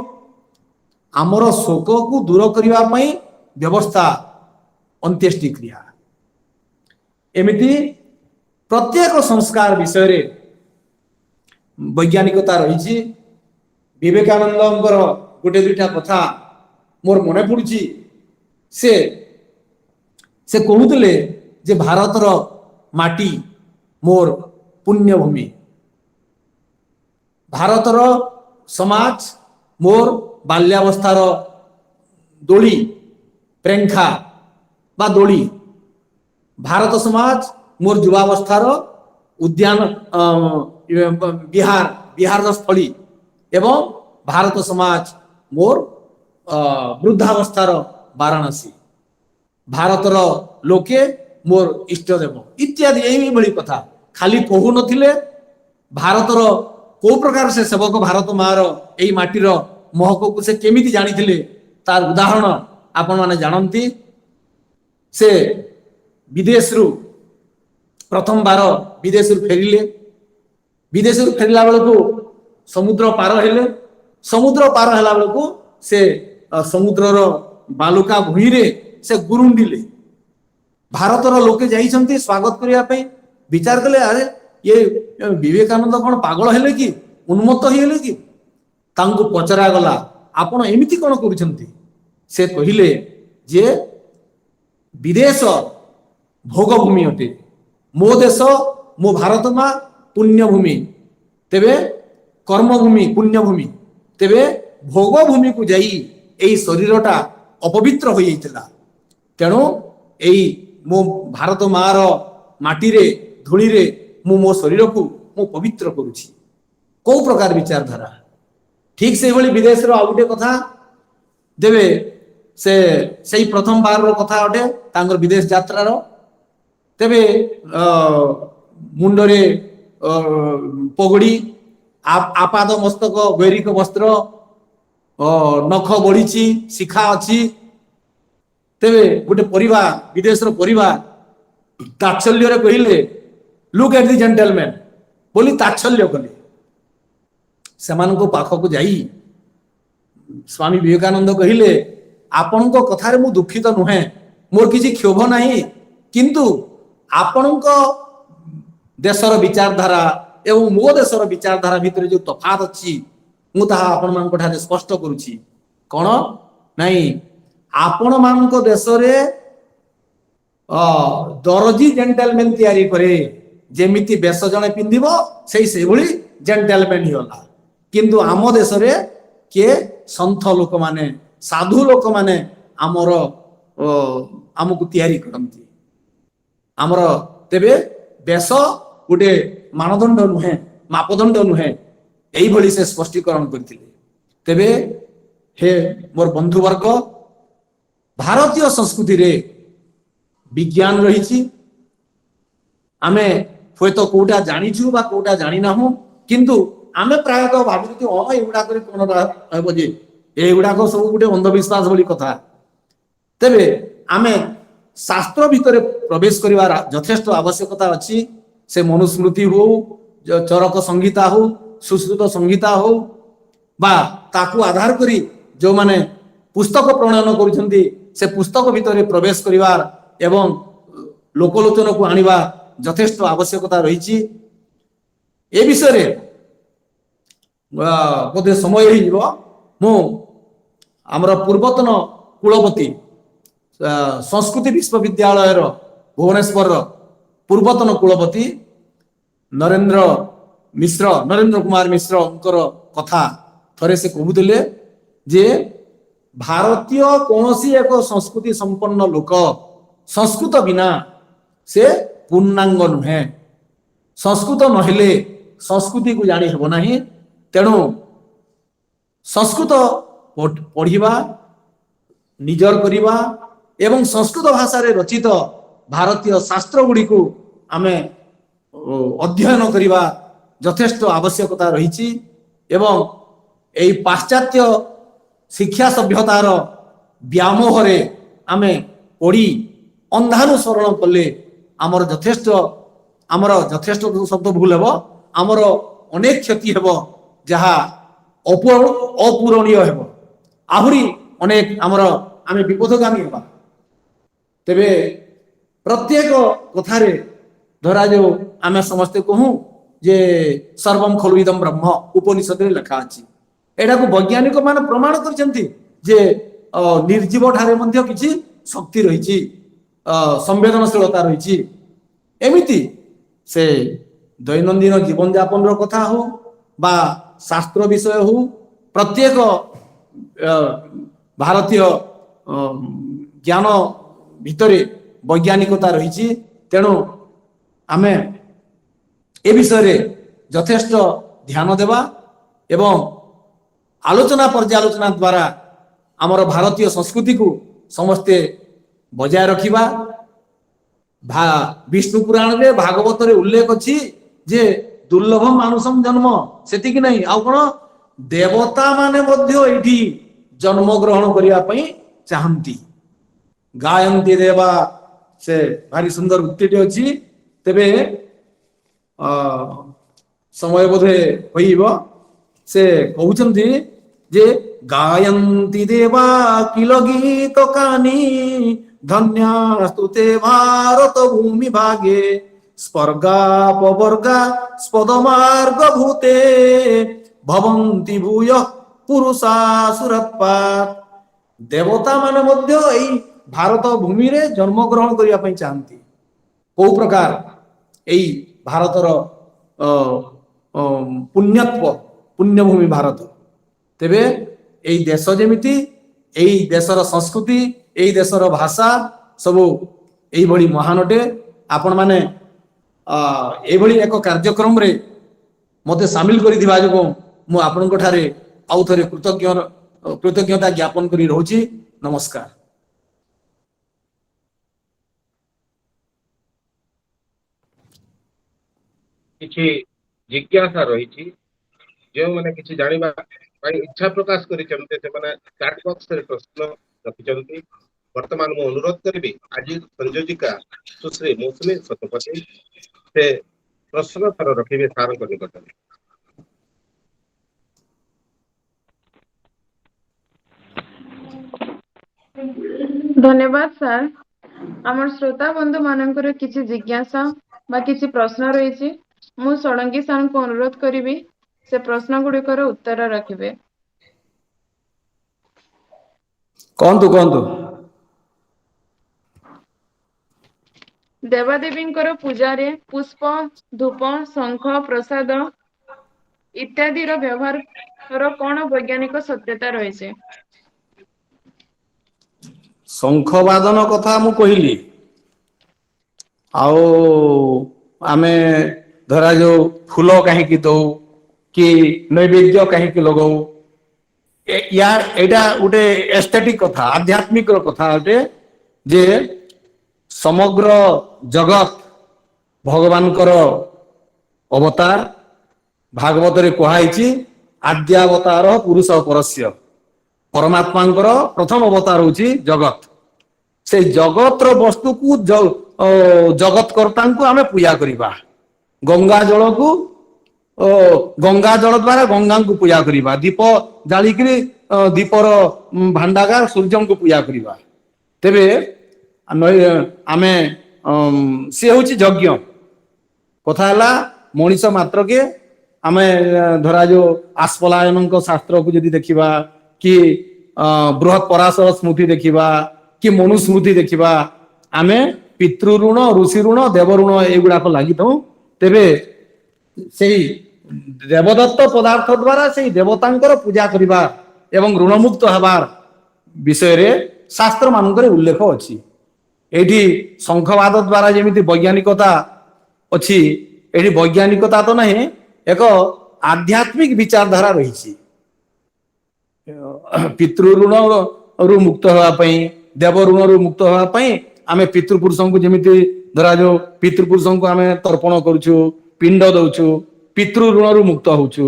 आमर शोक को दूर करिबा पई व्यवस्था अंत्येष्टि क्रिया एमिति प्रत्येक संस्कार विषय रे वैज्ञानिकता रही विवेकानंद गोटे दुईटा कथा मोर मने पड़ुची से कहूले जे भारतर माटी मोर पुण्यभूमि भारतर समाज मोर बाल्यावस्थार दोली प्रेंखा बा दोली भारत समाज मोर युवावस्थार उद्यान विहार स्थली एवं भारत समाज मोर वृद्धावस्थार वाराणसी भारतर लोके मोर इष्टदेव इत्यादि यही भली कथा खाली कहू नथिले भारतर को प्रकार से सेवक भारत मार एई माटीर महक को से केमिति जानिथिले तार उदाहरण आपण माने जानंती से विदेश रु प्रथम बार विदेश फेरिले विदेश फेरला बेलू समुद्र पार हेले समुद्र पार हैला बेलू से समुद्रर बालुका भूई रे से गुरुंडिले भारतर लोके जाइछंती स्वागत करिया पे विचार कले अरे ये विवेकानंद कौन पागल हेले कि उन्मत्त हेले कि तांको पचरा गला आपण एमिति कोन करूछंती से कहिले जे विदेश भोगभूमि अटे मो देश मो भारत मा पुण्यभूमि तेबे कर्मभूमि पुण्यभूमि तेबे भोगभूमि को जाई एई शरीरटा अपवित्र हो जाइतिला तेणु एई मो भारत मार माटी रे धूली रे मो शरीर को मो पवित्र करुछि को प्रकार विचारधारा ठीक से भली विदेश रो आउटे कथा देबे से सही प्रथम बार रो कथा अटे तांगर विदेश यात्रा रो तेबे मुंडरे पगड़ी आपाद मस्तक गैरिक वस्त्र नख बढ़ी शिखा अच्छी तेबे गोटे परिवार विदेश रो परिवार तात्सल्य कहले लुक एट द जेंटलमैन बोली तात्सल्य कले सेमान को पाख को जाई स्वामी विवेकानंद कहले आपण को कथारे मु दुखित नुहे मोर किसी क्षोभ नहीं किंतु आपण को देशर विचारधारा एवं मो देशर विचारधारा भितर जो तफात अच्छी मु ताहा आपण मान ठारे स्पष्ट करूची कौन नहीं आपण मान को देश रे दरजी जेंटलमैन तैयारी करे जेमिति बेस जने पिंदिबो से भली जेंटलमैन हिला किंतु आम देश रे के संथ लोक माने साधु लोक माने आमर ଆମକୁ ତିଆରି କରନ୍ତି। ଆମର ତେବେ ବେଶ ଗୋଟେ ମାନଦଣ୍ଡ ନୁହେଁ, ମାପଦଣ୍ଡ ନୁହେଁ, এইଭଳି ସେ ସ୍ପଷ୍ଟୀକରଣ କରିଥିଲେ। ତେବେ ହେ ମୋର ବନ୍ଧୁବର୍ଗ, ଭାରତୀୟ ସଂସ୍କୃତିରେ ବିଜ୍ଞାନ ରହିଛି। ଆମେ ହୁଏତ କୋଉଟା ଜାଣିଛୁ ବା କୋଉଟା ଜାଣିନାହୁଁ, କିନ୍ତୁ ଆମେ ପ୍ରାୟତଃ ଭାବୁଛୁ ଏଗୁଡାକରେ କଣ ହେବ ଯେ, ଏଗୁଡାକ ସବୁ ଗୋଟେ ଅନ୍ଧବିଶ୍ୱାସ ଭଳି କଥା। ତେବେ ଆମେ ଶାସ୍ତ୍ର ଭିତରେ ପ୍ରବେଶ କରିବାର ଯଥେଷ୍ଟ ଆବଶ୍ୟକତା ଅଛି। ସେ ମନୁସ୍ମୃତି ହଉ, ଚରକ ସଂହିତା ହଉ, ସୁଶ୍ରୁତ ସଂହିତା ହଉ, ବା ତାକୁ ଆଧାର କରି ଯେଉଁମାନେ ପୁସ୍ତକ ପ୍ରଣୟନ କରୁଛନ୍ତି ସେ ପୁସ୍ତକ ଭିତରେ ପ୍ରବେଶ କରିବାର ଏବଂ ଲୋକଲୋଚନକୁ ଆଣିବା ଯଥେଷ୍ଟ ଆବଶ୍ୟକତା ରହିଛି। ଏ ବିଷୟରେ ବୋଧେ ସମୟ ହେଇଯିବ, ମୁଁ ଆମର ପୂର୍ବତନ କୁଳପତି ସଂସ୍କୃତି ବିଶ୍ୱବିଦ୍ୟାଳୟର ଭୁବନେଶ୍ୱରର ପୂର୍ବତନ କୁଳପତି ନରେନ୍ଦ୍ର କୁମାର ମିଶ୍ରଙ୍କର କଥା ଥରେ ସେ କହୁଥିଲେ ଯେ ଭାରତୀୟ କୌଣସି ଏକ ସଂସ୍କୃତି ସମ୍ପନ୍ନ ଲୋକ ସଂସ୍କୃତ ବିନା ସେ ପୂର୍ଣ୍ଣାଙ୍ଗ ନୁହେଁ। ସଂସ୍କୃତ ନହେଲେ ସଂସ୍କୃତିକୁ ଜାଣି ହେବ ନାହିଁ। ତେଣୁ ସଂସ୍କୃତ ପଢ଼ିବା, ନିଜର କରିବା ଏବଂ ସଂସ୍କୃତ ଭାଷାରେ ରଚିତ ଭାରତୀୟ ଶାସ୍ତ୍ର ଗୁଡ଼ିକୁ ଆମେ ଅଧ୍ୟୟନ କରିବା ଯଥେଷ୍ଟ ଆବଶ୍ୟକତା ରହିଛି। ଏବଂ ଏହି ପାଶ୍ଚାତ୍ୟ ଶିକ୍ଷା ସଭ୍ୟତାର ବ୍ୟାମୋହରେ ଆମେ ପଢ଼ି ଅନ୍ଧାନୁସରଣ କଲେ ଆମର ଯଥେଷ୍ଟ ଶବ୍ଦ ଭୁଲ ହେବ, ଆମର ଅନେକ କ୍ଷତି ହେବ, ଯାହା ଅପୂରଣୀୟ ହେବ। ଆହୁରି ଅନେକ ଆମେ ବିପଦଗାମୀ ହେବା। ତେବେ ପ୍ରତ୍ୟେକ କଥାରେ ଧରାଯାଉ ଆମେ ସମସ୍ତେ କହୁ ଯେ ସର୍ବଂ ଖଲୁ ଇଦଂ ବ୍ରହ୍ମ, ଉପନିଷଦରେ ଲେଖା ଅଛି। ଏଟାକୁ ବୈଜ୍ଞାନିକ ମାନେ ପ୍ରମାଣ କରିଛନ୍ତି ଯେ ନିର୍ଜୀବ ଠାରେ ମଧ୍ୟ କିଛି ଶକ୍ତି ରହିଛି, ସମ୍ବେଦନଶୀଳତା ରହିଛି। ଏମିତି ସେ ଦୈନନ୍ଦିନ ଜୀବନଯାପନର କଥା ହଉ ବା ଶାସ୍ତ୍ର ବିଷୟ ହଉ, ପ୍ରତ୍ୟେକ ଭାରତୀୟ ଜ୍ଞାନ ଭିତରେ ବୈଜ୍ଞାନିକତା ରହିଛି। ତେଣୁ ଆମେ ଏ ବିଷୟରେ ଯଥେଷ୍ଟ ଧ୍ୟାନ ଦେବା ଏବଂ ଆଲୋଚନା ପର୍ଯ୍ୟାଲୋଚନା ଦ୍ୱାରା ଆମର ଭାରତୀୟ ସଂସ୍କୃତିକୁ ସମସ୍ତେ ବଜାୟ ରଖିବା। ବିଷ୍ଣୁ ପୁରାଣରେ ଭାଗବତରେ ଉଲ୍ଲେଖ ଅଛି ଯେ ଦୁର୍ଲଭ ମାନୁଷମ ଜନ୍ମ, ସେତିକି ନାହିଁ, ଆଉ କଣ ଦେବତା ମାନେ ମଧ୍ୟ ଏଇଠି ଜନ୍ମ ଗ୍ରହଣ କରିବା ପାଇଁ ଚାହାନ୍ତି। ଗାୟନ୍ତି ଦେବା, ସେ ଭାରି ସୁନ୍ଦର ଉକ୍ତିଟି ଅଛି। ତେବେ ସମୟ ବୋଧେ ହୋଇଯିବ। ସେ କହୁଛନ୍ତି ଯେ ଗାୟନ୍ତି ଦେବା କିଲ ଗୀତ କାନି, ଧନ୍ୟାସ୍ତୁତେ ଭାରତ ଭୂମି ଭାଗେ, ସ୍ପର୍ଗାପବର୍ଗା ସ୍ପଦମାର୍ଗ ଭୂତେ, ଭବନ୍ତି ଭୂୟ ପୁରୁଷାସୁରତ୍ପାତ। ଦେବତା ମାନେ ମଧ୍ୟ ଏଇ ଭାରତ ଭୂମିରେ ଜନ୍ମଗ୍ରହଣ କରିବା ପାଇଁ ଚାହାନ୍ତି। କୋଉ ପ୍ରକାର ଏଇ ଭାରତର ପୁଣ୍ୟଭୂମି ଭାରତ। ତେବେ ଏଇ ଦେଶ ଯେମିତି, ଏଇ ଦେଶର ସଂସ୍କୃତି, ଏଇ ଦେଶର ଭାଷା ସବୁ ଏଇଭଳି ମହାନଟେ। ଆପଣମାନେ ଏଇଭଳି ଏକ କାର୍ଯ୍ୟକ୍ରମରେ ମୋତେ ସାମିଲ କରିଥିବା ଯୋଗୁଁ ମୁଁ ଆପଣଙ୍କ ଠାରେ ଆଉ ଥରେ କୃତଜ୍ଞତା ଜ୍ଞାପନ କରି ରହୁଛି। ନମସ୍କାର। କିଛି ଜିଜ୍ଞାସା ରହିଛି, ଯେଉଁମାନେ କିଛି ଜାଣିବା ପାଇଁ ଇଚ୍ଛା ପ୍ରକାଶ କରିଛନ୍ତି ସେମାନେ ଚାଟ୍ ବକ୍ସରେ ପ୍ରଶ୍ନ ରଖିଛନ୍ତି। ବର୍ତ୍ତମାନ ମୁଁ ଅନୁରୋଧ କରିବି ଆଜି ସଂଯୋଜିକା ସୁଶ୍ରୀ ମୌସୁମୀ ଶତପଥୀ ସେ ପ୍ରଶ୍ନ ଥର ରଖିବେ ସାରଙ୍କ ନିକଟରେ। ଧନ୍ୟବାଦ ସାର୍। ଆମର ଶ୍ରୋତା ବନ୍ଧୁ ମାନଙ୍କର କିଛି ଜିଜ୍ଞାସା ବା କିଛି ପ୍ରଶ୍ନ ରହିଛି। ମୁଁ ଷଡ଼ଙ୍ଗୀ ସାରଙ୍କୁ ଅନୁରୋଧ କରିବି ସେ ପ୍ରଶ୍ନ ଗୁଡିକର ଉତ୍ତର ରଖିବେ। କୁହନ୍ତୁ। ଦେବାଦେବୀଙ୍କର ପୂଜାରେ ପୁଷ୍ପ, ଧୂପ, ଶଙ୍ଖ, ପ୍ରସାଦ ଇତ୍ୟାଦିର ବ୍ୟବହାର କଣ ବୈଜ୍ଞାନିକ ସତ୍ୟତା ରହିଛି? ଶଙ୍ଖବାଦନ କଥା ମୁଁ କହିଲି। ଆଉ ଆମେ ଧରା ଯୋଉ ଫୁଲ କାହିଁକି ଦଉ କି ନୈବେଦ୍ୟ କାହିଁକି ଲଗଉ, ଏଇଟା ଗୋଟେ ଏସ୍ଥେଟିକ୍ କଥା, ଆଧ୍ୟାତ୍ମିକ କଥା ଅଟେ ଯେ ସମଗ୍ର ଜଗତ ଭଗବାନଙ୍କର ଅବତାର। ଭାଗବତରେ କୁହାଯାଇଛି ଆଦ୍ୟାବତାର ପୁରୁଷ ପରସ୍ୟ। ପରମାତ୍ମାଙ୍କର ପ୍ରଥମ ଅବତାର ହଉଛି ଜଗତ। ସେଇ ଜଗତର ବସ୍ତୁକୁ ଜଗତ କର୍ତ୍ତାଙ୍କୁ ଆମେ ପୂଜା କରିବା। ଗଙ୍ଗା ଜଳକୁ ଗଙ୍ଗା ଜଳ ଦ୍ଵାରା ଗଙ୍ଗାଙ୍କୁ ପୂଜା କରିବା। ଦୀପ ଜାଳିକିରି ଦୀପର ଭାଣ୍ଡାଗାର ସୂର୍ଯ୍ୟଙ୍କୁ ପୂଜା କରିବା। ତେବେ ଆମେ ସିଏ ହଉଛି ଯଜ୍ଞ। କଥା ହେଲା ମଣିଷ ମାତ୍ରକେ ଆମେ ଧରାଯାଉ ଆସ୍ଫଲାୟନଙ୍କ ଶାସ୍ତ୍ରକୁ ଯଦି ଦେଖିବା କି ବୃହତ ପରାଶର ସ୍ମୃତି ଦେଖିବା କି ମନୁସ୍ମୃତି ଦେଖିବା, ଆମେ ପିତୃ ଋଣ, ଋଷି ଋଣ, ଦେବ ଋଣ ଏଇଗୁଡାକ ଲାଗିଥାଉ। ତେବେ ସେଇ ଦେବଦତ୍ତ ପଦାର୍ଥ ଦ୍ଵାରା ସେଇ ଦେବତାଙ୍କର ପୂଜା କରିବା ଏବଂ ଋଣମୁକ୍ତ ହେବାର ବିଷୟରେ ଶାସ୍ତ୍ର ମାନଙ୍କରେ ଉଲ୍ଲେଖ ଅଛି। ଏଇଠି ଶଙ୍ଖବାଦ ଦ୍ଵାରା ଯେମିତି ବୈଜ୍ଞାନିକତା ଅଛି, ଏଠି ବୈଜ୍ଞାନିକତା ତ ନାହିଁ, ଏକ ଆଧ୍ୟାତ୍ମିକ ବିଚାରଧାରା ରହିଛି। ପିତୃ ଋଣରୁ ମୁକ୍ତ ହେବା ପାଇଁ, ଦେବ ଋଣରୁ ମୁକ୍ତ ହେବା ପାଇଁ ଆମେ ପିତୃପୁରୁଷଙ୍କୁ ଯେମିତି ଧରାଯାଉ ପିତୃପୁରୁଷଙ୍କୁ ଆମେ ତର୍ପଣ କରୁଛୁ, ପିଣ୍ଡ ଦଉଛୁ, ପିତୃ ଋଣରୁ ମୁକ୍ତ ହଉଛୁ।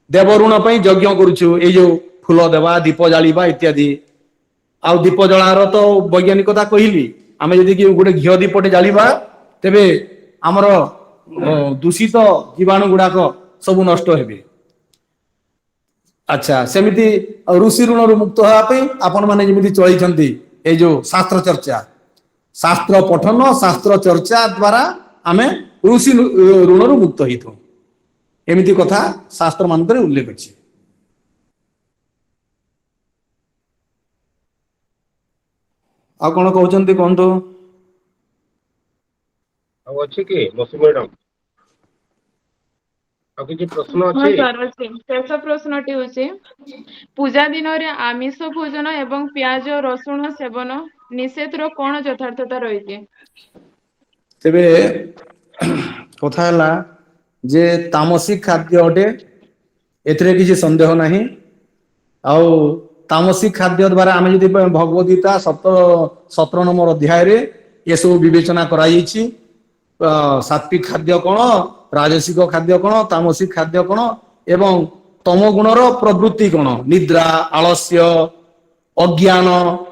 ଦେବ ଋଣ ପାଇଁ ଯଜ୍ଞ କରୁଛୁ, ଏଇ ଯୋଉ ଫୁଲ ଦେବା, ଦୀପ ଜାଳିବା ଇତ୍ୟାଦି। ଆଉ ଦୀପ ଜଳାର ତ ବୈଜ୍ଞାନିକତା କହିଲି। ଆମେ ଯଦି ଗୋଟେ ଘିଅ ଦୀପଟେ ଜାଳିବା ତେବେ ଆମର ଦୂଷିତ ଜୀବାଣୁ ଗୁଡାକ ସବୁ ନଷ୍ଟ ହେବେ। ଆଚ୍ଛା, ସେମିତି ଋଷି ଋଣରୁ ମୁକ୍ତ ହେବା ପାଇଁ ଆପଣ ମାନେ ଯେମିତି ଚଳେଇଛନ୍ତି ଏଇ ଯୋଉ ଶାସ୍ତ୍ର ଚର୍ଚ୍ଚା, ଶାସ୍ତ୍ର ପଠନ, ଶାସ୍ତ୍ର ଚର୍ଚ୍ଚା ଦ୍ଵାରା ଆମେ ଋଷି ଋଣରୁ ମୁକ୍ତ ହେଇଥାଉ। ଏମିତି କଥା ଶାସ୍ତ୍ର ମାନଙ୍କରେ ଉଲ୍ଲେଖ ଅଛି। ଆଉ କଣ କହୁଛନ୍ତି କୁହନ୍ତୁ? ଆଉ ଅଛି କି ମୌସୁମୀ ମ୍ୟାଡାମ? ଆଉ କିଛି ପ୍ରଶ୍ନ ହଁ ଅଛି? ସାର୍ ଅଛି। ଶେଷ ପ୍ରଶ୍ନଟି ହଉଛି, ପୂଜା ଦିନରେ ଆମିଷ ଭୋଜନ ଏବଂ ପିଆଜ ରସୁଣ ସେବନ ନିଷେଧର କଣ ଯଥାର୍ଥତା ରହିଛି? ତେବେ କଥା ହେଲା ଯେ ତାମସିକ ଖାଦ୍ୟ ଅଟେ, ଏଥିରେ କିଛି ସନ୍ଦେହ ନାହିଁ। ଆଉ ତାମସିକ ଖାଦ୍ୟ ଦ୍ଵାରା ଆମେ ଯଦି ଭଗବତ ଗୀତା 17 ନମ୍ବର ଅଧ୍ୟାୟରେ ଏସବୁ ବିବେଚନା କରାଯାଇଛି। ସାତ୍ଵିକ ଖାଦ୍ୟ କଣ, ରାଜସିକ ଖାଦ୍ୟ କଣ, ତାମସିକ ଖାଦ୍ୟ କଣ ଏବଂ ତମ ଗୁଣର ପ୍ରବୃତ୍ତି କଣ, ନିଦ୍ରା, ଆଳସ୍ୟ, ଅଜ୍ଞାନ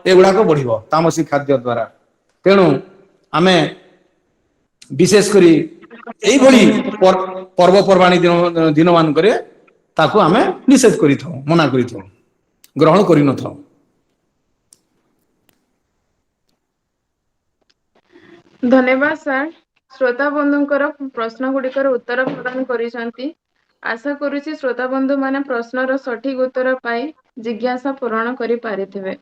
ଏଗୁଡାକ ବଢିବ ତାମସିକ ଖାଦ୍ୟ ଦ୍ଵାରା। ତେଣୁ ଆମେ ବିଶେଷ କରି ଏଇଭଳି ପର୍ବପର୍ବାଣୀ ଦିନ ମାନଙ୍କରେ ତାକୁ ଆମେ ନିଷେଧ କରିଥାଉ, ମନା କରିଥାଉ, ଗ୍ରହଣ କରିନଥାଉ। ଧନ୍ୟବାଦ ସାର୍, ଶ୍ରୋତା ବନ୍ଧୁଙ୍କର ପ୍ରଶ୍ନ ଗୁଡିକର ଉତ୍ତର ପ୍ରଦାନ କରିଛନ୍ତି। ଆଶା କରୁଛି ଶ୍ରୋତା ବନ୍ଧୁ ମାନେ ପ୍ରଶ୍ନର ସଠିକ ଉତ୍ତର ପାଇ ଜିଜ୍ଞାସା ପୂରଣ କରିପାରିଥିବେ।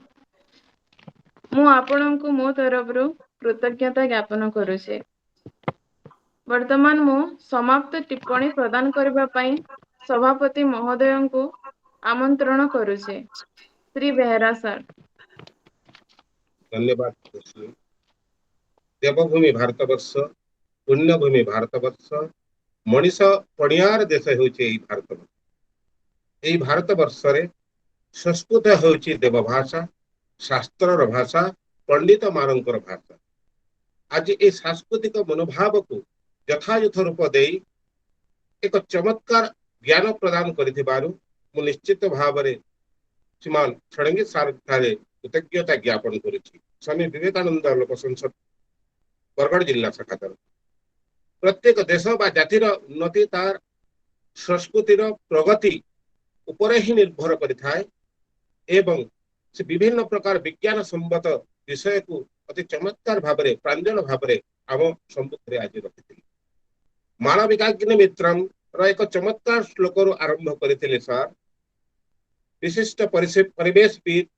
ମୁଁ ଆପଣଙ୍କୁ ମୋ ତରଫରୁ କୃତଜ୍ଞତା ଜ୍ଞାପନ କରୁଛି। ବର୍ତ୍ତମାନ ମୁଁ ସମାପ୍ତ ଟିପ୍ପଣୀ ପ୍ରଦାନ କରିବା ପାଇଁ ସଭାପତି ମହୋଦୟଙ୍କୁ ଆମନ୍ତ୍ରଣ କରୁଛି। ଶ୍ରୀ ବେହେରା ସାର୍। ଧନ୍ୟବାଦ। ଦେବଭୂମି ଭାରତବର୍ଷ, ପୁଣ୍ୟଭୂମି ଭାରତବର୍ଷ, ମଣିଷ ପଣିଆର ଦେଶ ହେଉଛି ଏଇ ଭାରତବର୍ଷ। ଏଇ ଭାରତ ବର୍ଷରେ ସଂସ୍କୃତ ହେଉଛି ଦେବ ଭାଷା, ଶାସ୍ତ୍ରର ଭାଷା, ପଣ୍ଡିତ ମାନଙ୍କର ଭାଷା। ଆଜି এই ସାଂସ୍କୃତିକ ମନୋଭାବକୁ ଯଥାଯଥ ରୂପ ଦେଇ ଏକ ଚମତ୍କାର ଜ୍ଞାନ ପ୍ରଦାନ କରିଥିବାରୁ ମୁଁ ନିଶ୍ଚିତ ଭାବରେ ଶ୍ରୀମାନ ଷଡଙ୍ଗୀ ସାର୍ ଠାରେ କୃତଜ୍ଞତା ଜ୍ଞାପନ କରୁଛି। ସ୍ୱାମୀ ବିବେକାନନ୍ଦ ଲୋକ ସଂସଦ ବରଗଡ଼ ଜିଲ୍ଲା ଶାଖା ତରଫରୁ। ପ୍ରତ୍ୟେକ ଦେଶ ବା ଜାତିର ଉନ୍ନତି ତାର ସଂସ୍କୃତିର ପ୍ରଗତି ଉପରେ ହିଁ ନିର୍ଭର କରିଥାଏ ଏବଂ ସେ ବିଭିନ୍ନ ପ୍ରକାର ବିଜ୍ଞାନ ସମ୍ମତ ବିଷୟକୁ ଅତି ଚମତ୍କାର ଭାବରେ ପ୍ରାଞ୍ଜଳ ଭାବରେ ଆମ ସମ୍ମୁଖରେ ଆଜି ରଖିଥିଲେ। ମାଳବିକାଗ୍ନି ମିତ୍ରମ୍ ର ଏକ ଚମତ୍କାର ଶ୍ଲୋକରୁ ଆରମ୍ଭ କରିଥିଲେ ସାର୍। ବିଶିଷ୍ଟ ପରିବେଶବିତ୍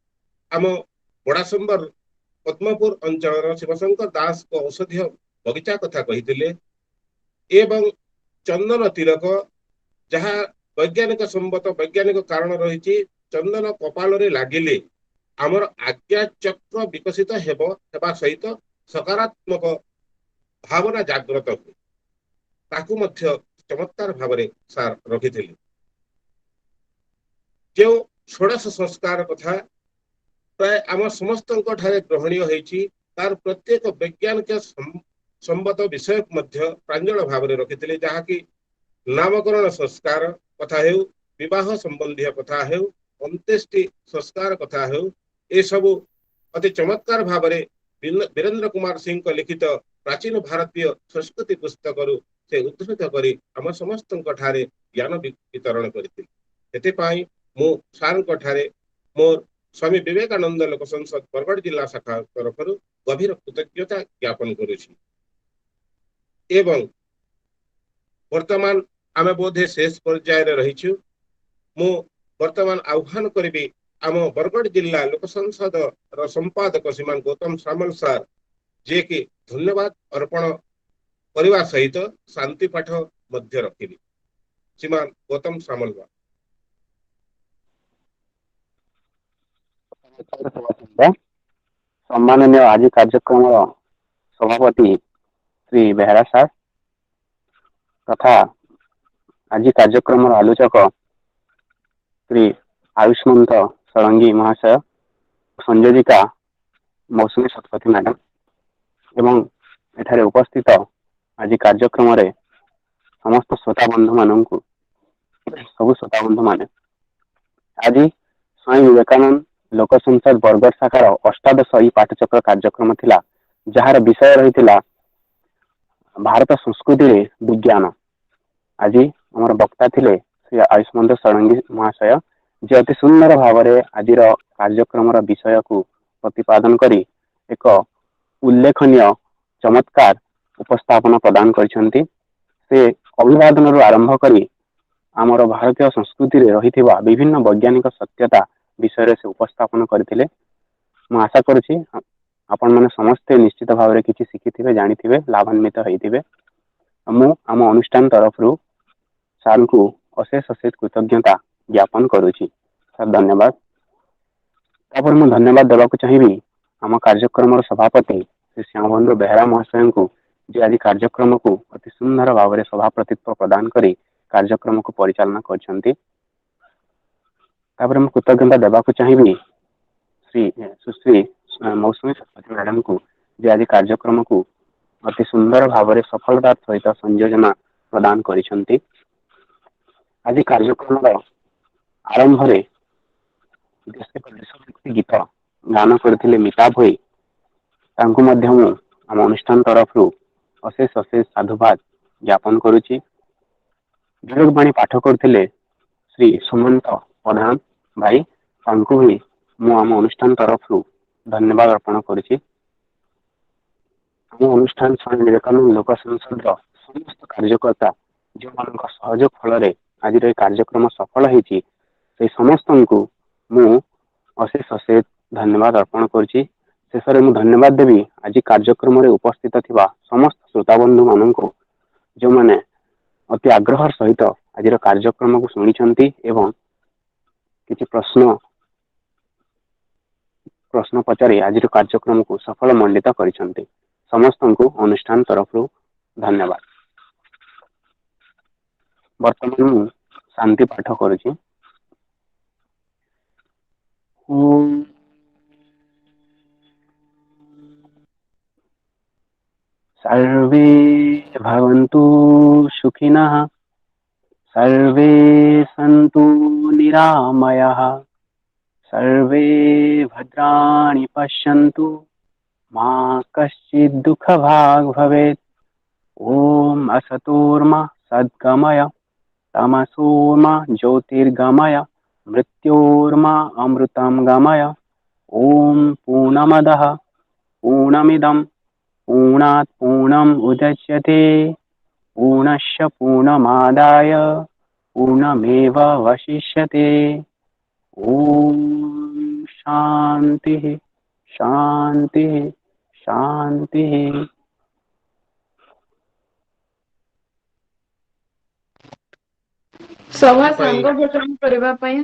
ଆମ ବଡ଼ାସୁନ୍ଦର ପଦ୍ମପୁର ଅଞ୍ଚଳର ଶିବଶଙ୍କର ଦାସଙ୍କ ଔଷଧୀୟ ବଗିଚା କଥା କହିଥିଲେ ଏବଂ ଚନ୍ଦନ ତିଳକ ଯାହା ବୈଜ୍ଞାନିକ ସମ୍ମତ ବୈଜ୍ଞାନିକ କାରଣ ରହିଛି, ଚନ୍ଦନ କପାଳରେ ଲାଗିଲେ ଆମର ଆଜ୍ଞା ଚକ୍ର ବିକଶିତ ହେବା ସହିତ ସକାରାତ୍ମକ ଭାବନା ଜାଗ୍ରତ ହୁଏ। ତାକୁ ମଧ୍ୟ ଚମତ୍କାର ଭାବରେ ସାର୍ ରଖିଥିଲେ। ଯେଉଁ ଷୋଡଶ ସଂସ୍କାର କଥା ପ୍ରାୟ ଆମ ସମସ୍ତଙ୍କ ଠାରେ ଗ୍ରହଣୀୟ ହେଇଛି, ତାର ପ୍ରତ୍ୟେକ ବୈଜ୍ଞାନିକ ସମ୍ମତ ବିଷୟକୁ ମଧ୍ୟ ପ୍ରାଞ୍ଜଳ ଭାବରେ ରଖିଥିଲେ, ଯାହାକି ନାମକରଣ ସଂସ୍କାର କଥା ହେଉ, ବିବାହ ସମ୍ବନ୍ଧୀୟ କଥା ହେଉ, ଅନ୍त्यେଷ୍ଟି ସଂସ୍କାର କଥା ହେଉ, ଏସବୁ ଅତି ଚମତ୍କାର ଭାବରେ ବୀରେନ୍ଦ୍ର କୁମାର ସିଂଙ୍କ ଲିଖିତ ପ୍ରାଚୀନ ଭାରତୀୟ ସଂସ୍କୃତି ପୁସ୍ତକରୁ ସେ ଉଦ୍ଧୃତ କରି ଆମ ସମସ୍ତଙ୍କ ଠାରେ ଜ୍ଞାନ ବିତରଣ କରିଥିଲେ। ସେଥିପାଇଁ ମୁଁ ସାର୍ଙ୍କ ଠାରେ ମୋର ସ୍ୱାମୀ ବିବେକାନନ୍ଦ ଲୋକ ସଂସଦ ବରଗଡ଼ ଜିଲ୍ଲା ଶାଖା ତରଫରୁ ଗଭୀର କୃତଜ୍ଞତା ଜ୍ଞାପନ କରୁଛି। ଏବଂ ବର୍ତ୍ତମାନ ଆମେ ବୋଧେ ଶେଷ ପର୍ଯ୍ୟାୟରେ ରହିଛୁ। ମୁଁ ବର୍ତ୍ତମାନ ଆହ୍ୱାନ କରିବି ଆମ ବରଗଡ଼ ଜିଲ୍ଲା ଲୋକ ସଂସଦର ସମ୍ପାଦକ ଶ୍ରୀମାନ ଗୌତମ ସାମଲ ସାର୍, ଯିଏକି ଧନ୍ୟବାଦ ଅର୍ପଣ କରିବା ସହିତ ଶାନ୍ତି ପାଠ ମଧ୍ୟ ରଖିବି। ଶ୍ରୀମାନ ଗୌତମ ସାମଲ ସାର୍। ସମ୍ମାନନୀୟ ଆଜି କାର୍ଯ୍ୟକ୍ରମର ସଭାପତି ଶ୍ରୀ ବେହେରା ସାର୍ ତଥା ଆଜି କାର୍ଯ୍ୟକ୍ରମର ଆଲୋଚକ ଶ୍ରୀ ଆୟୁଷ୍ମନ୍ତ ଷଡ଼ଙ୍ଗୀ ମହାଶୟ, ସଂଯୋଜିକା ମୌସୁମୀ ଶତପଥୀ ମ୍ୟାଡାମ ଏବଂ ଏଠାରେ ଉପସ୍ଥିତ ଆଜି କାର୍ଯ୍ୟକ୍ରମରେ ସମସ୍ତ ଶ୍ରୋତା ବନ୍ଧୁ ମାନଙ୍କୁ, ସବୁ ଶ୍ରୋତା ବନ୍ଧୁ ମାନେ, ଆଜି ସ୍ୱାମୀ ବିବେକାନନ୍ଦ ଲୋକ ସଂସଦ ବରଗଡ଼ ଶାଖାର ଅଷ୍ଟାଦଶ ଏହି ପାଠଚକ୍ର କାର୍ଯ୍ୟକ୍ରମ ଥିଲା, ଯାହାର ବିଷୟ ରହିଥିଲା ଭାରତ ସଂସ୍କୃତିରେ ବିଜ୍ଞାନ। ଆଜି ଆମର ବକ୍ତା ଥିଲେ ଶ୍ରୀ ଆୟୁଷ୍ମନ୍ତ ଷଡ଼ଙ୍ଗୀ ମହାଶୟ, ଯେ ଅତି ସୁନ୍ଦର ଭାବରେ ଆଜିର କାର୍ଯ୍ୟକ୍ରମର ବିଷୟକୁ ପ୍ରତିପାଦନ କରି ଏକ ଉଲ୍ଲେଖନୀୟ ଚମତ୍କାର ଉପସ୍ଥାପନ ପ୍ରଦାନ କରିଛନ୍ତି। ସେ ଅଭିବାଦନରୁ ଆରମ୍ଭ କରି ଆମର ଭାରତୀୟ ସଂସ୍କୃତିରେ ରହିଥିବା ବିଭିନ୍ନ ବୈଜ୍ଞାନିକ ସତ୍ୟତା ବିଷୟରେ ସେ ଉପସ୍ଥାପନ କରିଥିଲେ। ମୁଁ ଆଶା କରୁଛି ଆପଣମାନେ ସମସ୍ତେ ନିଶ୍ଚିତ ଭାବରେ କିଛି ଶିଖିଥିବେ, ଜାଣିଥିବେ, ଲାଭାନ୍ୱିତ ହେଇଥିବେ। ମୁଁ ଆମ ଅନୁଷ୍ଠାନ ତରଫରୁ ସାର୍ଙ୍କୁ ଅଶେଷ ଅଶେଷ କୃତଜ୍ଞତା ଜ୍ଞାପନ କରୁଛି। ସାର୍ ଧନ୍ୟବାଦ। ତାପରେ ମୁଁ ଧନ୍ୟବାଦ ଦେବାକୁ ଚାହିଁବି ଆମ କାର୍ଯ୍ୟକ୍ରମର ସଭାପତି ଶ୍ରୀ ଶ୍ୟାମବନ୍ଧୁ ବେହେରା ମହାଶୟଙ୍କୁ, ଯେ ଆଜି କାର୍ଯ୍ୟକ୍ରମକୁ ଅତି ସୁନ୍ଦର ଭାବରେ ସଭାପତିତ୍ୱ ପ୍ରଦାନ କରି କାର୍ଯ୍ୟକ୍ରମକୁ ପରିଚାଳନା କରିଛନ୍ତି। ତାପରେ ମୁଁ କୃତଜ୍ଞତା ଦେବାକୁ ଚାହିଁବି ସୁଶ୍ରୀ ମୌସୁମୀ ଶତପଥୀ ମ୍ୟାଡାମଙ୍କୁ, ଯେ ଆଜି କାର୍ଯ୍ୟକ୍ରମକୁ ଅତି ସୁନ୍ଦର ଭାବରେ ସଫଳତାର ସହିତ ସଂଯୋଜନା ପ୍ରଦାନ କରିଛନ୍ତି। ଆଜି କାର୍ଯ୍ୟକ୍ରମର ଆରମ୍ଭରେ ଦେଶଭକ୍ତି ଗୀତ ଗାନ କରିଥିଲେ ମିତା ଭୋଇ, ତାଙ୍କୁ ମଧ୍ୟ ମୁଁ ଆମ ଅନୁଷ୍ଠାନ ତରଫରୁ ଅଶେଷ ଅଶେଷ ସାଧୁବାଦ ଜ୍ଞାପନ କରୁଛି। ବିବେକବାଣୀ ପାଠ କରୁଥିଲେ ଶ୍ରୀ ସୁମନ୍ତ ପ୍ରଧାନ ଭାଇ, ତାଙ୍କୁ ବି ମୁଁ ଆମ ଅନୁଷ୍ଠାନ ତରଫରୁ ଧନ୍ୟବାଦ ଅର୍ପଣ କରୁଛି। ଆମ ଅନୁଷ୍ଠାନ ସ୍ୱାମୀ ବିବେକାନନ୍ଦ ଲୋକ ସଂସଦର ସମସ୍ତ କାର୍ଯ୍ୟକର୍ତ୍ତା, ଯେଉଁମାନଙ୍କ ସହଯୋଗ ଫଳରେ ଆଜିର ଏହି କାର୍ଯ୍ୟକ୍ରମ ସଫଳ ହେଇଛି, ସେଇ ସମସ୍ତଙ୍କୁ ମୁଁ ଅଶେଷ ଅଶେଷ ଧନ୍ୟବାଦ ଅର୍ପଣ କରୁଛି। ଶେଷରେ ମୁଁ ଧନ୍ୟବାଦ ଦେବି ଆଜି କାର୍ଯ୍ୟକ୍ରମରେ ଉପସ୍ଥିତ ଥିବା ସମସ୍ତ ଶ୍ରୋତାବନ୍ଧୁ ମାନଙ୍କୁ, ଯେଉଁମାନେ ଅତି ଆଗ୍ରହର ସହିତ ଆଜିର କାର୍ଯ୍ୟକ୍ରମକୁ ଶୁଣିଛନ୍ତି ଏବଂ କିଛି ପ୍ରଶ୍ନ ପଚାରି ଆଜିର କାର୍ଯ୍ୟକ୍ରମକୁ ସଫଳ ମଣ୍ଡିତ କରିଛନ୍ତି। ସମସ୍ତଙ୍କୁ ଅନୁଷ୍ଠାନ ତରଫରୁ ଧନ୍ୟବାଦ। ବର୍ତ୍ତମାନ ମୁଁ ଶାନ୍ତି ପାଠ କରୁଛି। सर्वे भवन्तु सुखिनः, सर्वे सन्तु निरामयाः, सर्वे भद्राणि पश्यन्तु, मा कश्चित् दुःखभाग् भवेत्। ॐ असतोर्मा सद्गमय, तमसोर्मा ज्योतिर्गमय, मृत्योर्मा अमृतं गमय। ॐ पूर्णमदः पूर्णमिदं पूर्णात् पूर्णम् उदच्यते, पूर्णस्य पूर्णमादाय पूर्णमेवावशिष्यते। ॐ शान्तिः शान्तिः शान्तिः। ସଭା ସାଙ୍ଗ ଭୋଜନ କରିବା ପାଇଁ